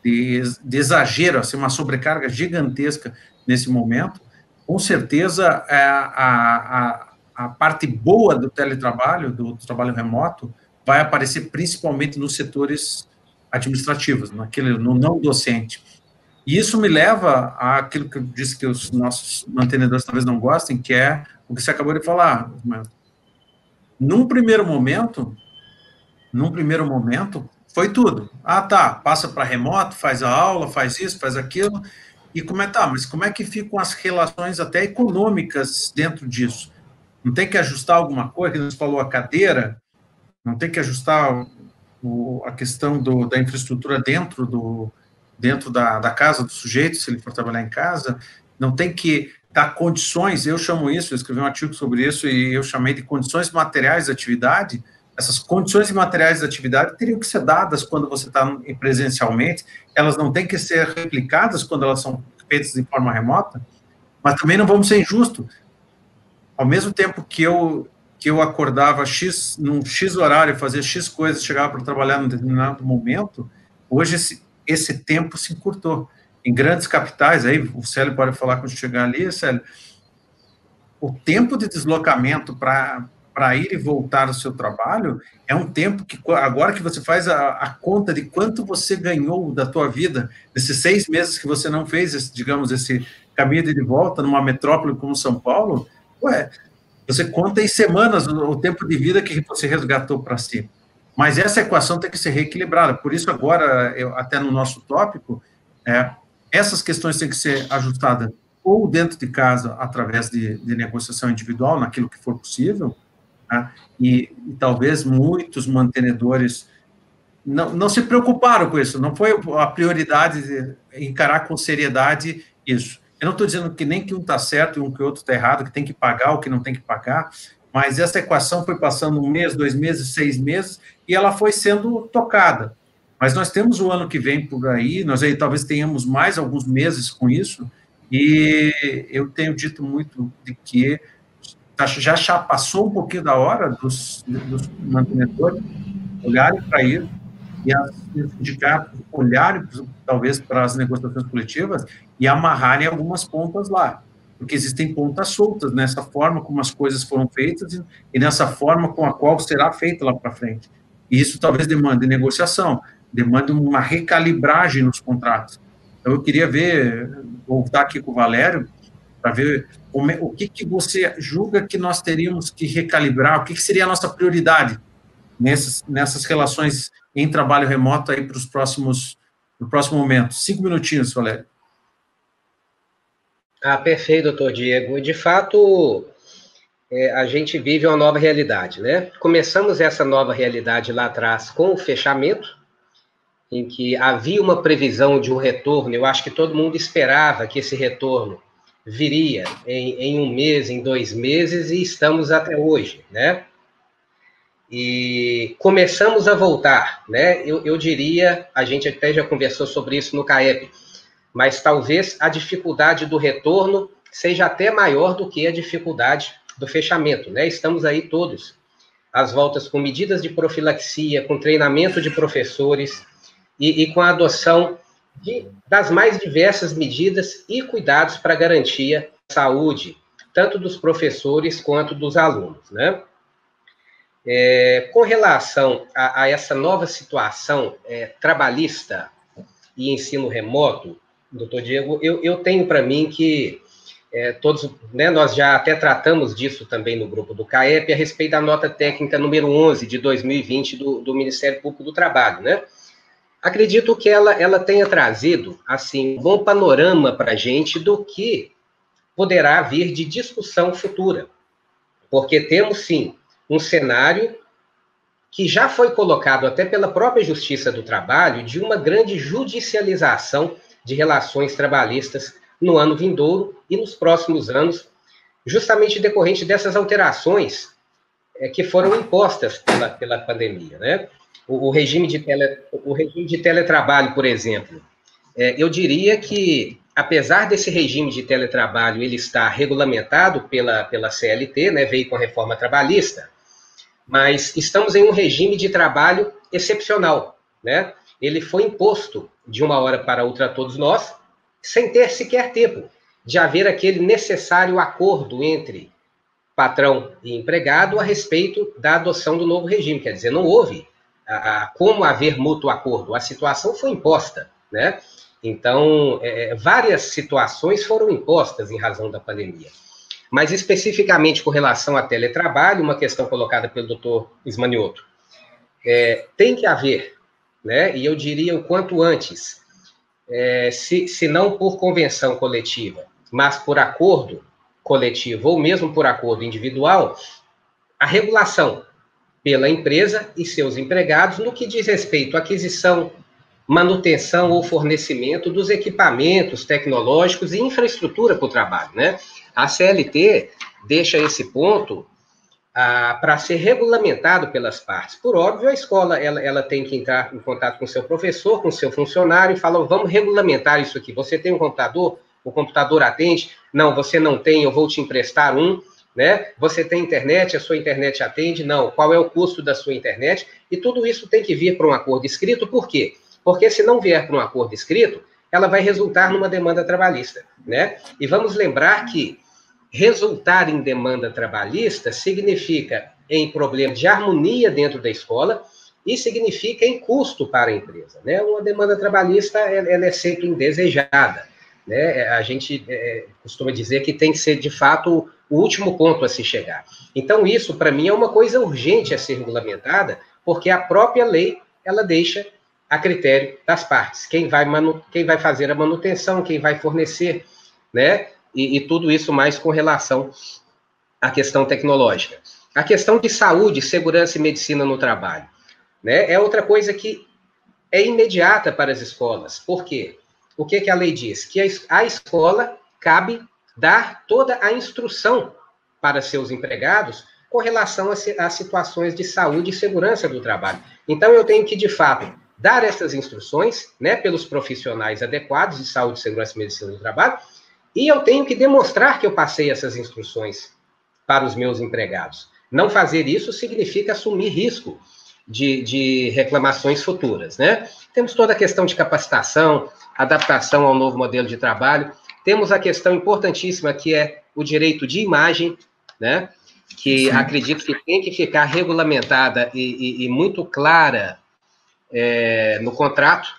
de exagero, assim, uma sobrecarga gigantesca nesse momento, com certeza, a parte boa do teletrabalho, do trabalho remoto, vai aparecer principalmente nos setores administrativos, no não docente. E isso me leva àquilo que eu disse que os nossos mantenedores talvez não gostem, que é o que você acabou de falar. Num primeiro momento, foi tudo. Ah, tá, passa para remoto, faz a aula, faz isso, faz aquilo, e mas como é que ficam as relações até econômicas dentro disso? Não tem que ajustar alguma coisa, que você falou, a cadeira, não tem que ajustar a questão da infraestrutura dentro da casa do sujeito, se ele for trabalhar em casa, não tem que dar condições, eu chamo isso, eu escrevi um artigo sobre isso, e eu chamei de condições materiais de atividade. Essas condições materiais de atividade teriam que ser dadas quando você está presencialmente, elas não têm que ser replicadas quando elas são feitas de forma remota, mas também não vamos ser injustos. Ao mesmo tempo que eu acordava num X horário, fazia X coisas, chegava para trabalhar num determinado momento, hoje esse tempo se encurtou. Em grandes capitais, aí o Célio pode falar quando chegar ali, Célio, o tempo de deslocamento para ir e voltar ao seu trabalho é um tempo que, agora que você faz a conta de quanto você ganhou da tua vida, nesses 6 meses que você não fez, esse caminho de volta numa metrópole como São Paulo, você conta em semanas o tempo de vida que você resgatou para si. Mas essa equação tem que ser reequilibrada. Por isso, agora, até no nosso tópico, essas questões têm que ser ajustadas ou dentro de casa, através de negociação individual, naquilo que for possível, né? E talvez muitos mantenedores não se preocuparam com isso, não foi a prioridade de encarar com seriedade isso. Eu não estou dizendo que nem que um está certo e que o outro está errado, que tem que pagar ou que não tem que pagar, mas essa equação foi passando 1 mês, 2 meses, 6 meses, e ela foi sendo tocada. Mas nós temos o ano que vem por aí, nós aí talvez tenhamos mais alguns meses com isso, e eu tenho dito muito de que já passou um pouquinho da hora dos mantenedores olharem para isso, e os sindicatos olharem, talvez, para as negociações coletivas e amarrarem algumas pontas lá, porque existem pontas soltas nessa forma como as coisas foram feitas e nessa forma com a qual será feita lá para frente. E isso talvez demande negociação, demande uma recalibragem nos contratos. Então, eu queria voltar aqui com o Valério, para ver o que você julga que nós teríamos que recalibrar, o que seria a nossa prioridade nessas relações em trabalho remoto aí para no próximo momento. 5 minutinhos, Valério. Perfeito, doutor Diego. De fato, a gente vive uma nova realidade, né? Começamos essa nova realidade lá atrás com o fechamento, em que havia uma previsão de um retorno. Eu acho que todo mundo esperava que esse retorno viria em 1 mês, em 2 meses, e estamos até hoje, né? E começamos a voltar, né? Eu diria, a gente até já conversou sobre isso no CAEP, mas talvez a dificuldade do retorno seja até maior do que a dificuldade do fechamento, né? Estamos aí todos às voltas com medidas de profilaxia, com treinamento de professores e com a adoção das mais diversas medidas e cuidados para garantir a saúde, tanto dos professores quanto dos alunos, né? Com relação a essa nova situação trabalhista e ensino remoto, doutor Diego, eu tenho para mim que todos, né, nós já até tratamos disso também no grupo do CAEP, a respeito da nota técnica número 11 de 2020 do Ministério Público do Trabalho, né? Acredito que ela tenha trazido, assim, um bom panorama para a gente do que poderá vir de discussão futura, porque temos, sim, um cenário que já foi colocado até pela própria Justiça do Trabalho de uma grande judicialização de relações trabalhistas no ano vindouro e nos próximos anos, justamente decorrente dessas alterações que foram impostas pela pandemia, né? O regime de teletrabalho, por exemplo, eu diria que, apesar desse regime de teletrabalho ele estar regulamentado pela CLT, né, veio com a reforma trabalhista, mas estamos em um regime de trabalho excepcional, né? Ele foi imposto de uma hora para outra a todos nós, sem ter sequer tempo de haver aquele necessário acordo entre patrão e empregado a respeito da adoção do novo regime. Quer dizer, não houve como haver mútuo acordo, a situação foi imposta, né? Então, várias situações foram impostas em razão da pandemia. Mas, especificamente com relação a teletrabalho, uma questão colocada pelo doutor Ismanioto, tem que haver, né? E eu diria o quanto antes, se não por convenção coletiva, mas por acordo coletivo ou mesmo por acordo individual, a regulação pela empresa e seus empregados no que diz respeito à aquisição, manutenção ou fornecimento dos equipamentos tecnológicos e infraestrutura para o trabalho, né? A CLT deixa esse ponto para ser regulamentado pelas partes. Por óbvio, a escola ela tem que entrar em contato com o seu professor, com o seu funcionário, e falar, vamos regulamentar isso aqui. Você tem um computador? O computador atende? Não, você não tem, eu vou te emprestar um, né? Você tem internet, a sua internet atende? Não. Qual é o custo da sua internet? E tudo isso tem que vir para um acordo escrito, por quê? Porque se não vier para um acordo escrito, ela vai resultar numa demanda trabalhista, né? E vamos lembrar que resultar em demanda trabalhista significa em problema de harmonia dentro da escola e significa em custo para a empresa, né? Uma demanda trabalhista, ela é sempre indesejada, né? A gente costuma dizer que tem que ser, de fato, o último ponto a se chegar. Então, isso, para mim, é uma coisa urgente a ser regulamentada, porque a própria lei, ela deixa a critério das partes. Quem vai fazer a manutenção, quem vai fornecer, né? E tudo isso mais com relação à questão tecnológica. A questão de saúde, segurança e medicina no trabalho, né? É outra coisa que é imediata para as escolas. Por quê? O que a lei diz? Que a escola cabe dar toda a instrução para seus empregados com relação a situações de saúde e segurança do trabalho. Então, eu tenho que, de fato, dar essas instruções, né, pelos profissionais adequados de saúde, segurança e medicina do trabalho, e eu tenho que demonstrar que eu passei essas instruções para os meus empregados. Não fazer isso significa assumir risco de reclamações futuras, né? Temos toda a questão de capacitação, adaptação ao novo modelo de trabalho. Temos a questão importantíssima que é o direito de imagem, né? Que Sim. Acredito que tem que ficar regulamentada e muito clara no contrato.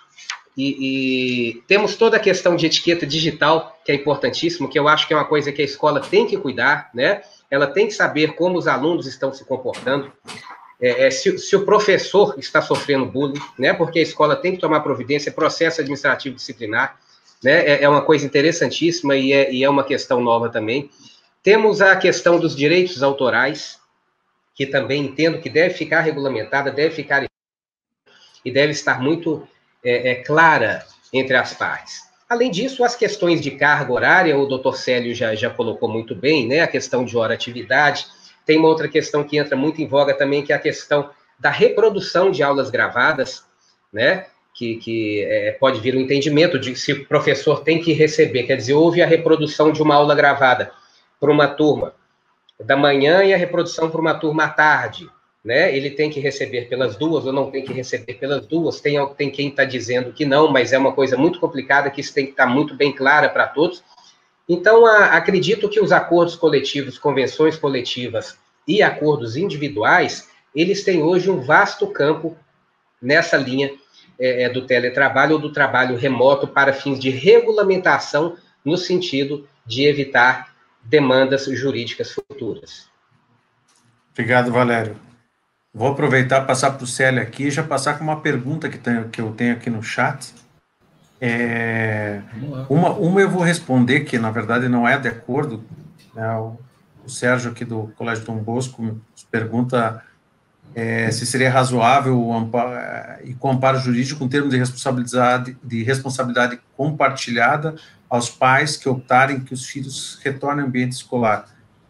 E temos toda a questão de etiqueta digital, que é importantíssimo, que eu acho que é uma coisa que a escola tem que cuidar, né? Ela tem que saber como os alunos estão se comportando, se o professor está sofrendo bullying, né? Porque a escola tem que tomar providência, processo administrativo disciplinar, né? É uma coisa interessantíssima e é uma questão nova também. Temos a questão dos direitos autorais, que também entendo que deve ficar regulamentada, deve ficar e deve estar muito clara entre as partes. Além disso, as questões de carga horária, o doutor Célio já colocou muito bem, né? A questão de hora-atividade. Tem uma outra questão que entra muito em voga também, que é a questão da reprodução de aulas gravadas, né? Que pode vir um entendimento de se o professor tem que receber, quer dizer, houve a reprodução de uma aula gravada para uma turma da manhã e a reprodução para uma turma à tarde, né? Ele tem que receber pelas duas ou não tem que receber pelas duas, tem quem está dizendo que não, mas é uma coisa muito complicada, que isso tem que estar muito bem clara para todos. Então, acredito que os acordos coletivos, convenções coletivas e acordos individuais, eles têm hoje um vasto campo nessa linha do teletrabalho ou do trabalho remoto para fins de regulamentação no sentido de evitar demandas jurídicas futuras. Obrigado, Valério. Vou aproveitar e passar para o Célio aqui e já passar com uma pergunta que eu tenho aqui no chat. Uma eu vou responder, que na verdade não é de acordo, né? O Sérgio aqui do Colégio Dom Bosco nos pergunta se seria razoável e com amparo jurídico um termo de responsabilidade compartilhada aos pais que optarem que os filhos retornem ao ambiente escolar.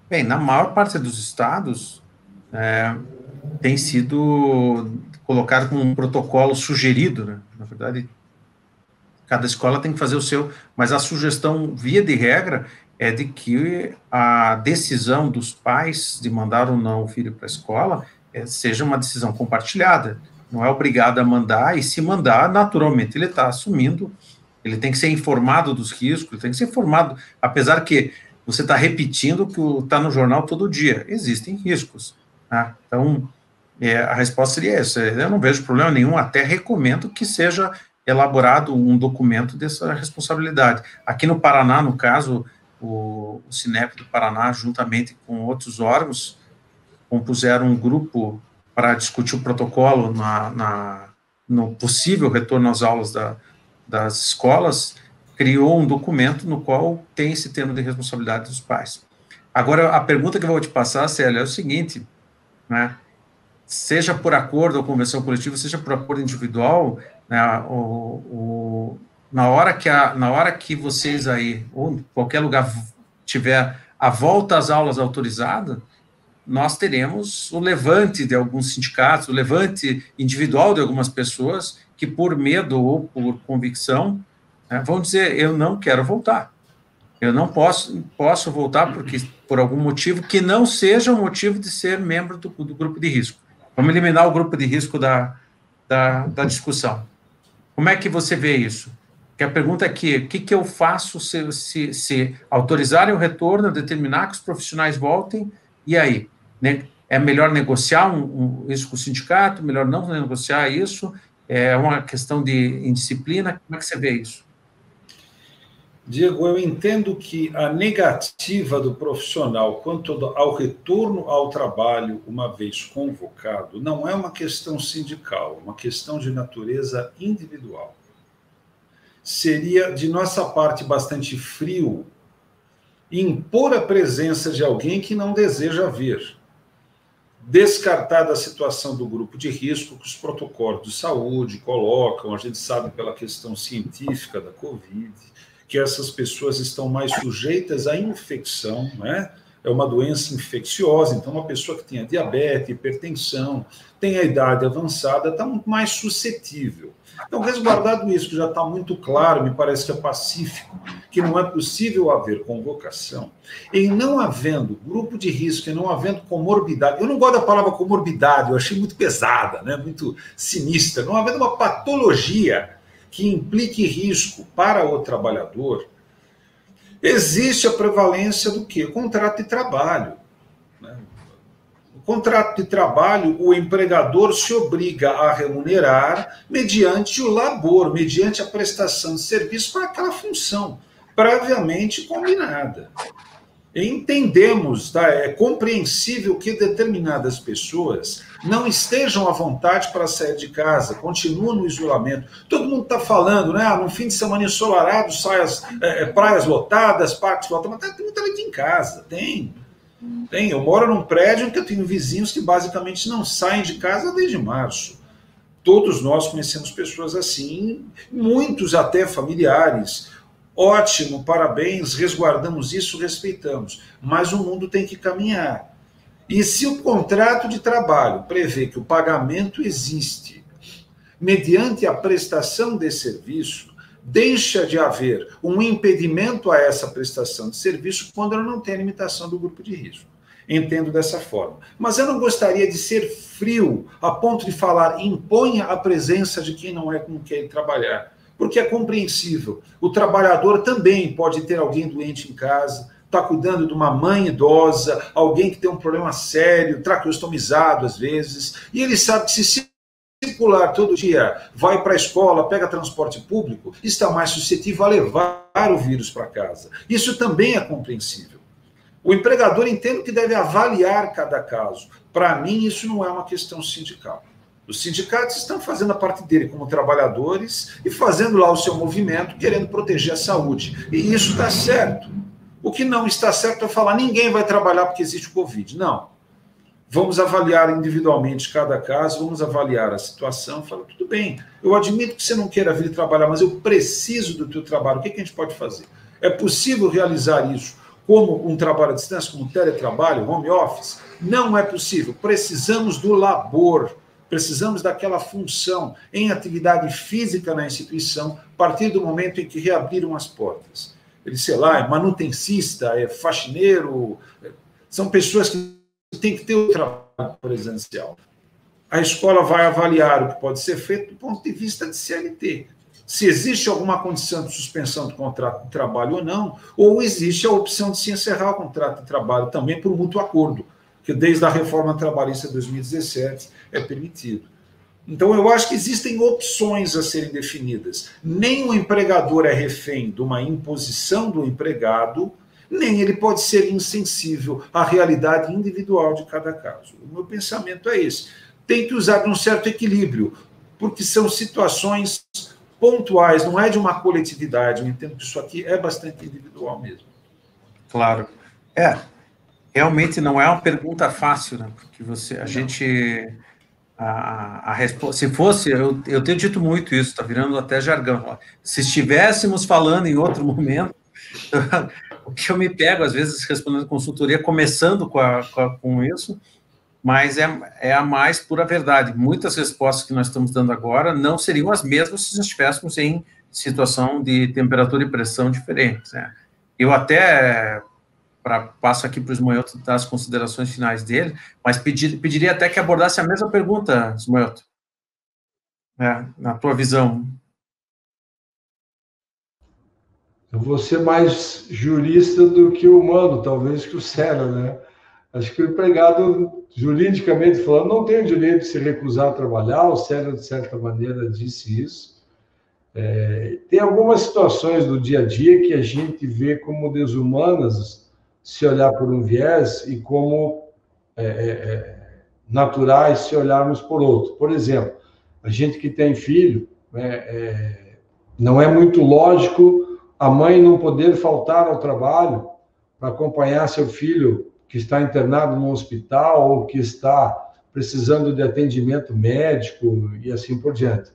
Bem, na maior parte dos estados tem sido colocado como um protocolo sugerido, né? Na verdade, cada escola tem que fazer o seu, mas a sugestão, via de regra, é de que a decisão dos pais de mandar ou não o filho para a escola seja uma decisão compartilhada. Não é obrigado a mandar, e se mandar, naturalmente, ele está assumindo ele tem que ser informado dos riscos, ele tem que ser informado, apesar que você está repetindo o que está no jornal todo dia, existem riscos, tá? Então, a resposta seria essa, eu não vejo problema nenhum, até recomendo que seja elaborado um documento dessa responsabilidade. Aqui no Paraná, no caso, o Cinep do Paraná, juntamente com outros órgãos, compuseram um grupo para discutir o protocolo no possível retorno às aulas das escolas, criou um documento no qual tem esse termo de responsabilidade dos pais. Agora, a pergunta que eu vou te passar, Célia, é o seguinte, né, seja por acordo ou convenção coletiva, seja por acordo individual, né, na hora que vocês aí, ou em qualquer lugar tiver a volta às aulas autorizada, nós teremos o levante de alguns sindicatos, o levante individual de algumas pessoas que, por medo ou por convicção, né, vão dizer, eu não quero voltar. Eu não posso voltar por algum motivo que não seja o motivo de ser membro do grupo de risco. Vamos eliminar o grupo de risco da discussão. Como é que você vê isso? Porque a pergunta é aqui, o que eu faço se autorizarem o retorno, determinar que os profissionais voltem, e aí? É melhor negociar isso com o sindicato, melhor não negociar isso? É uma questão de indisciplina? Como é que você vê isso? Diego, eu entendo que a negativa do profissional quanto ao retorno ao trabalho, uma vez convocado, não é uma questão sindical, é uma questão de natureza individual. Seria, de nossa parte, bastante frio impor a presença de alguém que não deseja vir. Descartada a situação do grupo de risco que os protocolos de saúde colocam, a gente sabe pela questão científica da Covid, que essas pessoas estão mais sujeitas à infecção, né? É uma doença infecciosa, então uma pessoa que tenha diabetes, hipertensão, tem a idade avançada, está muito mais suscetível. Então, resguardado isso, que já está muito claro, me parece que é pacífico, que não é possível haver convocação, em não havendo grupo de risco, em não havendo comorbidade, eu não gosto da palavra comorbidade, eu achei muito pesada, né? Muito sinistra, não havendo uma patologia que implique risco para o trabalhador, existe a prevalência do quê? O contrato de trabalho. Né? O contrato de trabalho, o empregador se obriga a remunerar mediante o labor, mediante a prestação de serviço para aquela função previamente combinada. Entendemos, tá? É compreensível que determinadas pessoas não estejam à vontade para sair de casa, continuam no isolamento. Todo mundo está falando, né? No fim de semana ensolarado, sai as praias lotadas, parques lotados, mas tem muita gente em casa, tem. Eu moro num prédio em que eu tenho vizinhos que basicamente não saem de casa desde março. Todos nós conhecemos pessoas assim, muitos até familiares. Ótimo, parabéns, resguardamos isso, respeitamos. Mas o mundo tem que caminhar. E se o contrato de trabalho prevê que o pagamento existe mediante a prestação de serviço, deixa de haver um impedimento a essa prestação de serviço quando ela não tem limitação do grupo de risco. Entendo dessa forma. Mas eu não gostaria de ser frio a ponto de falar imponha a presença de quem não é com quem trabalhar. Porque é compreensível. O trabalhador também pode ter alguém doente em casa, está cuidando de uma mãe idosa, alguém que tem um problema sério, traqueostomizado às vezes, e ele sabe que se circular todo dia, vai para a escola, pega transporte público, está mais suscetível a levar o vírus para casa. Isso também é compreensível. O empregador entende que deve avaliar cada caso. Para mim, isso não é uma questão sindical. Os sindicatos estão fazendo a parte dele como trabalhadores e fazendo lá o seu movimento, querendo proteger a saúde. E isso está certo. O que não está certo é falar ninguém vai trabalhar porque existe o Covid. Não. Vamos avaliar individualmente cada caso, vamos avaliar a situação. Fala, tudo bem, eu admito que você não queira vir trabalhar, mas eu preciso do teu trabalho. O que a gente pode fazer? É possível realizar isso como um trabalho à distância, como teletrabalho, home office? Não é possível. Precisamos do labor. Precisamos daquela função em atividade física na instituição a partir do momento em que reabriram as portas. Ele, sei lá, é manutencista, é faxineiro, são pessoas que têm que ter o trabalho presencial. A escola vai avaliar o que pode ser feito do ponto de vista de CLT. se existe alguma condição de suspensão do contrato de trabalho ou existe a opção de se encerrar o contrato de trabalho também por mútuo acordo, que desde a reforma trabalhista de 2017 é permitido. Então, eu acho que existem opções a serem definidas. Nem o empregador é refém de uma imposição do empregado, nem ele pode ser insensível à realidade individual de cada caso. O meu pensamento é esse. Tem que usar um certo equilíbrio, porque são situações pontuais, não é de uma coletividade. Eu entendo que isso aqui é bastante individual mesmo. Claro. Realmente não é uma pergunta fácil, né? Porque a gente... A resposta, se fosse, eu tenho dito muito isso, está virando até jargão. Se estivéssemos falando em outro momento, o que eu me pego, às vezes, respondendo consultoria, começando com isso, mas é a mais pura verdade. Muitas respostas que nós estamos dando agora não seriam as mesmas se estivéssemos em situação de temperatura e pressão diferentes, né? Eu até... passo aqui para o Ismoelto dar as considerações finais dele, mas pediria até que abordasse a mesma pergunta, Ismoelto, na tua visão. Eu vou ser mais jurista do que humano, talvez, que o Célio, né? Acho que o empregado, juridicamente falando, não tem o direito de se recusar a trabalhar, o Célio, de certa maneira, disse isso. Tem algumas situações do dia a dia que a gente vê como desumanas, se olhar por um viés, e como naturais se olharmos por outro. Por exemplo, a gente que tem filho, não é muito lógico a mãe não poder faltar ao trabalho para acompanhar seu filho que está internado no hospital ou que está precisando de atendimento médico e assim por diante.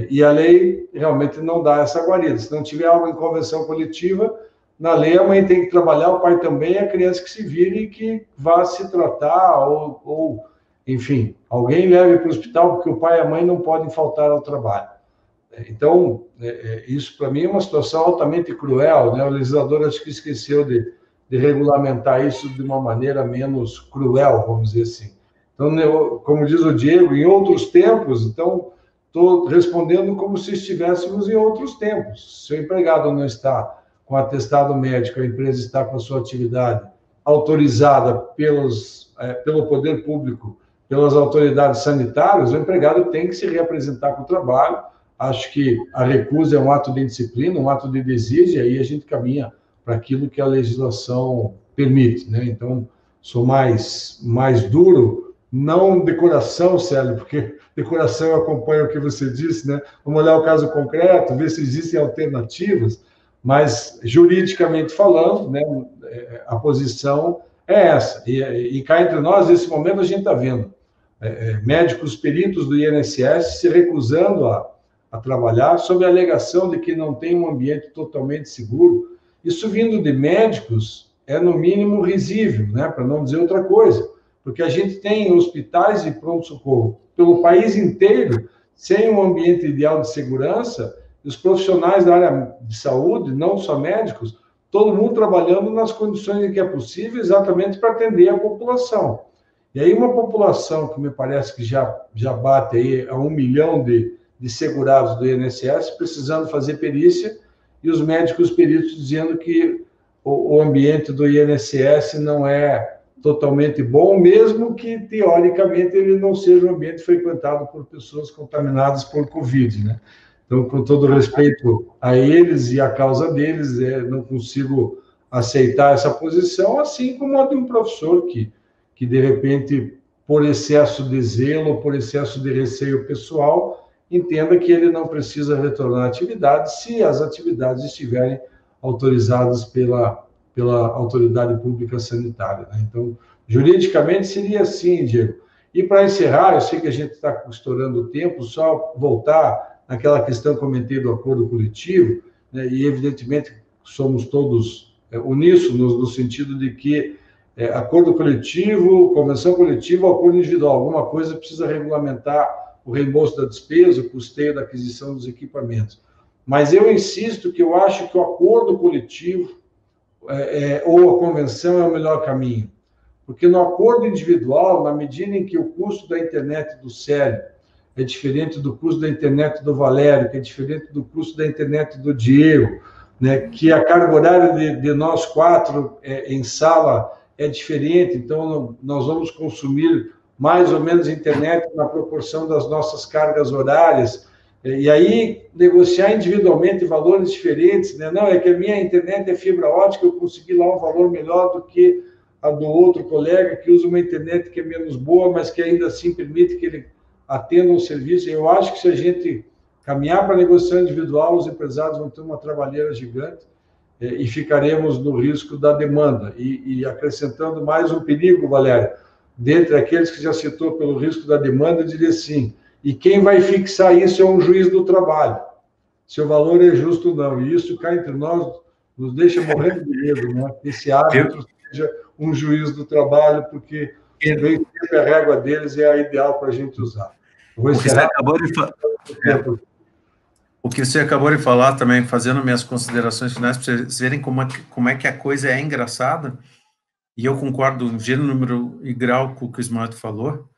E a lei realmente não dá essa guarida. Se não tiver algo em convenção coletiva, na lei, a mãe tem que trabalhar, o pai também, a criança que se vire e que vá se tratar, ou enfim, alguém leve para o hospital, porque o pai e a mãe não podem faltar ao trabalho. Então, isso para mim é uma situação altamente cruel, né? O legislador acho que esqueceu de regulamentar isso de uma maneira menos cruel, vamos dizer assim. Então, como diz o Diego, em outros tempos, então, estou respondendo como se estivéssemos em outros tempos. Se o empregado não está com atestado médico, a empresa está com a sua atividade autorizada pelo poder público, pelas autoridades sanitárias, o empregado tem que se reapresentar com o trabalho. Acho que a recusa é um ato de indisciplina, um ato de desídia, e aí a gente caminha para aquilo que a legislação permite, né? Então, sou mais duro, não de coração, Célio, porque de coração eu acompanho o que você disse, né? Vamos olhar o caso concreto, ver se existem alternativas, mas, juridicamente falando, né, a posição é essa. E cá entre nós, nesse momento, a gente está vendo médicos peritos do INSS se recusando a trabalhar sob a alegação de que não tem um ambiente totalmente seguro. Isso vindo de médicos é, no mínimo, risível, né, para não dizer outra coisa, porque a gente tem hospitais de pronto-socorro pelo país inteiro sem um ambiente ideal de segurança. Os profissionais da área de saúde, não só médicos, todo mundo trabalhando nas condições em que é possível, exatamente para atender a população. E aí uma população que me parece que já bate aí a 1 milhão de segurados do INSS, precisando fazer perícia, e os médicos peritos dizendo que o ambiente do INSS não é totalmente bom, mesmo que, teoricamente, ele não seja um ambiente frequentado por pessoas contaminadas por Covid, né? Então, com todo respeito a eles e a causa deles, não consigo aceitar essa posição, assim como a de um professor que de repente, por excesso de zelo, por excesso de receio pessoal, entenda que ele não precisa retornar à atividade se as atividades estiverem autorizadas pela autoridade pública sanitária, né? Então, juridicamente seria assim, Diego. E para encerrar, eu sei que a gente está estourando o tempo, só voltar naquela questão que comentei do acordo coletivo, né, e evidentemente somos todos uníssonos no sentido de que acordo coletivo, convenção coletiva, acordo individual, alguma coisa precisa regulamentar o reembolso da despesa, o custeio da aquisição dos equipamentos. Mas eu insisto que eu acho que o acordo coletivo ou a convenção é o melhor caminho, porque no acordo individual, na medida em que o custo da internet do Célio é diferente do custo da internet do Valério, que é diferente do custo da internet do Diego, né? Que a carga horária de nós quatro em sala é diferente, então nós vamos consumir mais ou menos internet na proporção das nossas cargas horárias, e aí negociar individualmente valores diferentes, né? Não, é que a minha internet é fibra ótica, eu consegui lá um valor melhor do que a do outro colega que usa uma internet que é menos boa, mas que ainda assim permite que ele atenda um serviço. Eu acho que se a gente caminhar para a negociação individual, os empresários vão ter uma trabalheira gigante e ficaremos no risco da demanda. E acrescentando mais um perigo, Valério, dentre aqueles que já citou pelo risco da demanda, eu diria assim, e quem vai fixar isso é um juiz do trabalho, se o valor é justo ou não. E isso cá entre nós nos deixa morrendo de medo, né? Que esse árbitro seja um juiz do trabalho, porque bem sempre a régua deles é a ideal para a gente usar. O que você acabou de falar também, fazendo minhas considerações finais, para vocês verem como é que a coisa é engraçada, e eu concordo em gênero, número e grau com o que o Ismael falou,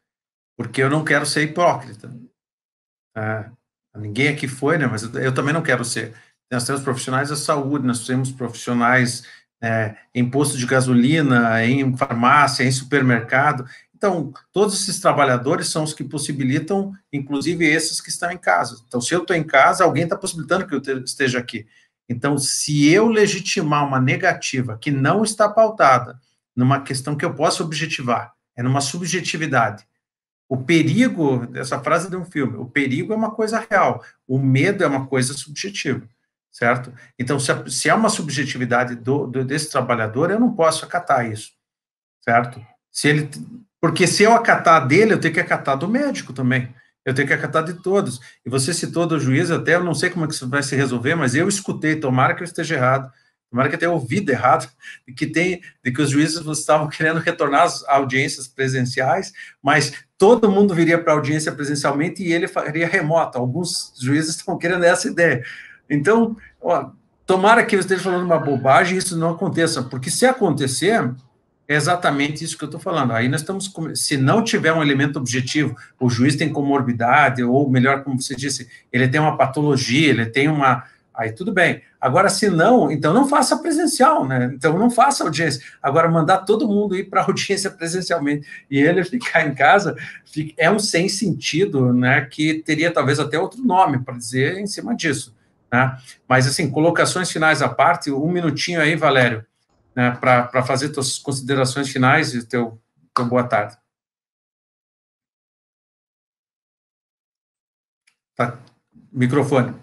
porque eu não quero ser hipócrita. Ninguém aqui foi, né? Mas eu também não quero ser. Nós temos profissionais da saúde, nós temos profissionais em posto de gasolina, em farmácia, em supermercado. Então, todos esses trabalhadores são os que possibilitam, inclusive esses que estão em casa. Então, se eu estou em casa, alguém está possibilitando que eu esteja aqui. Então, se eu legitimar uma negativa que não está pautada numa questão que eu posso objetivar, é numa subjetividade. O perigo, essa frase de um filme, o perigo é uma coisa real, o medo é uma coisa subjetiva, certo? Então, se há uma subjetividade desse trabalhador, eu não posso acatar isso, certo? Porque se eu acatar dele, eu tenho que acatar do médico também, eu tenho que acatar de todos. E você citou do juiz, até eu não sei como é que isso vai se resolver, mas eu escutei, tomara que eu esteja errado, tomara que eu tenha ouvido errado, de que os juízes estavam querendo retornar às audiências presenciais, mas todo mundo viria para a audiência presencialmente e ele faria remota. Alguns juízes estão querendo essa ideia. Então, tomara que eu esteja falando uma bobagem e isso não aconteça, porque se acontecer, é exatamente isso que eu estou falando. Aí nós estamos, se não tiver um elemento objetivo, o juiz tem comorbidade, ou melhor, como você disse, ele tem uma patologia, ele tem uma... Aí tudo bem. Agora, se não, então não faça presencial, né? Então não faça audiência. Agora, mandar todo mundo ir para a audiência presencialmente e ele ficar em casa, é um sem sentido, né? Que teria talvez até outro nome para dizer em cima disso, né? Mas, assim, colocações finais à parte, um minutinho aí, Valério, né, para fazer suas considerações finais e teu boa tarde. Tá. Microfone.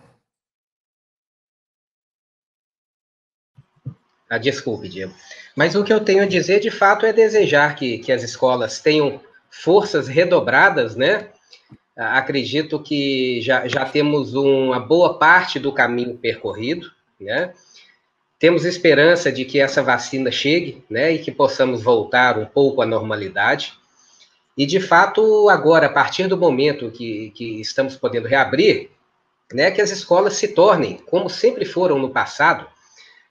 Desculpe, Diego. Mas o que eu tenho a dizer, de fato, é desejar que as escolas tenham forças redobradas, né? Acredito que já temos uma boa parte do caminho percorrido, né? Temos esperança de que essa vacina chegue, né, e que possamos voltar um pouco à normalidade. E, de fato, agora, a partir do momento que estamos podendo reabrir, né, que as escolas se tornem, como sempre foram no passado,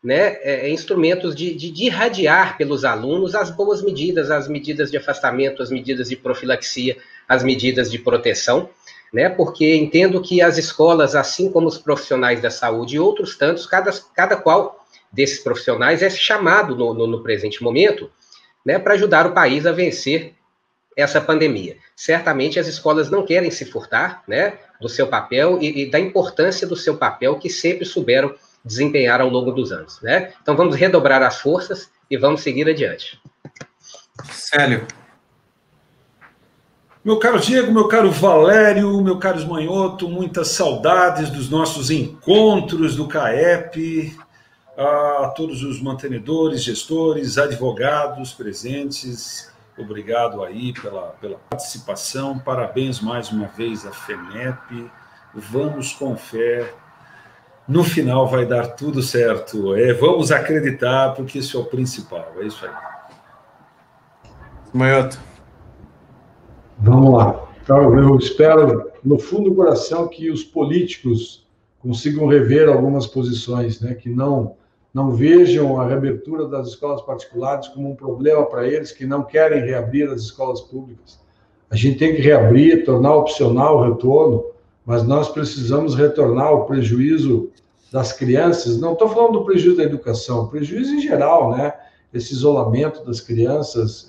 né, instrumentos de irradiar pelos alunos as boas medidas, as medidas de afastamento, as medidas de profilaxia, as medidas de proteção, né, porque entendo que as escolas, assim como os profissionais da saúde e outros tantos, cada qual desses profissionais é chamado no presente momento, né, para ajudar o país a vencer essa pandemia. Certamente as escolas não querem se furtar, né, do seu papel e da importância do seu papel que sempre souberam desempenhar ao longo dos anos, né? Então vamos redobrar as forças e vamos seguir adiante. Célio. Meu caro Diego, meu caro Valério, meu caro Ismanhoto, muitas saudades dos nossos encontros do CAEP, a todos os mantenedores, gestores, advogados presentes, obrigado aí pela participação, parabéns mais uma vez à FENEP, vamos com fé, no final vai dar tudo certo, vamos acreditar, porque isso é o principal, é isso aí. Manhoto. Vamos lá. Então, eu espero, no fundo do coração, que os políticos consigam rever algumas posições, né, que não vejam a reabertura das escolas particulares como um problema para eles, que não querem reabrir as escolas públicas. A gente tem que reabrir, tornar opcional o retorno, mas nós precisamos retornar o prejuízo das crianças. Não estou falando do prejuízo da educação, prejuízo em geral, né? Esse isolamento das crianças,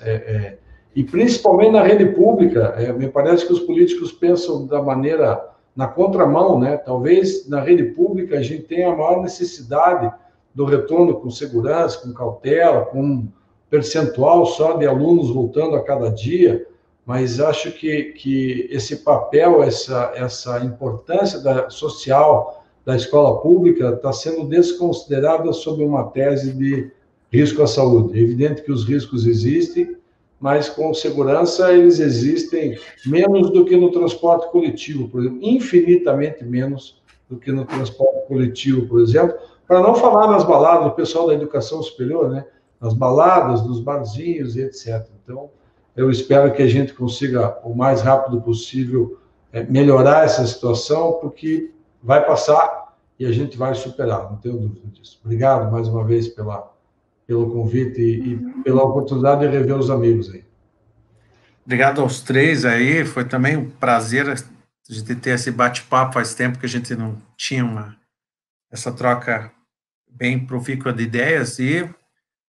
e principalmente na rede pública. Me parece que os políticos pensam da maneira na contramão, né? Talvez na rede pública a gente tenha a maior necessidade do retorno com segurança, com cautela, com um percentual só de alunos voltando a cada dia, mas acho que esse papel, essa importância social da escola pública está sendo desconsiderada sob uma tese de risco à saúde. É evidente que os riscos existem, mas com segurança eles existem menos do que no transporte coletivo, por exemplo, infinitamente menos do que no transporte coletivo, por exemplo, para não falar nas baladas, do pessoal da educação superior, né? Nas baladas, nos barzinhos e etc. Então, eu espero que a gente consiga, o mais rápido possível, melhorar essa situação, porque vai passar e a gente vai superar, não tenho dúvida disso. Obrigado mais uma vez pelo convite e pela oportunidade de rever os amigos aí. Obrigado aos três aí, foi também um prazer a gente ter esse bate-papo, faz tempo que a gente não tinha essa troca bem profícua de ideias, e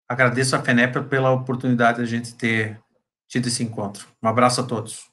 agradeço a FENEP pela oportunidade de a gente ter tido esse encontro. Um abraço a todos.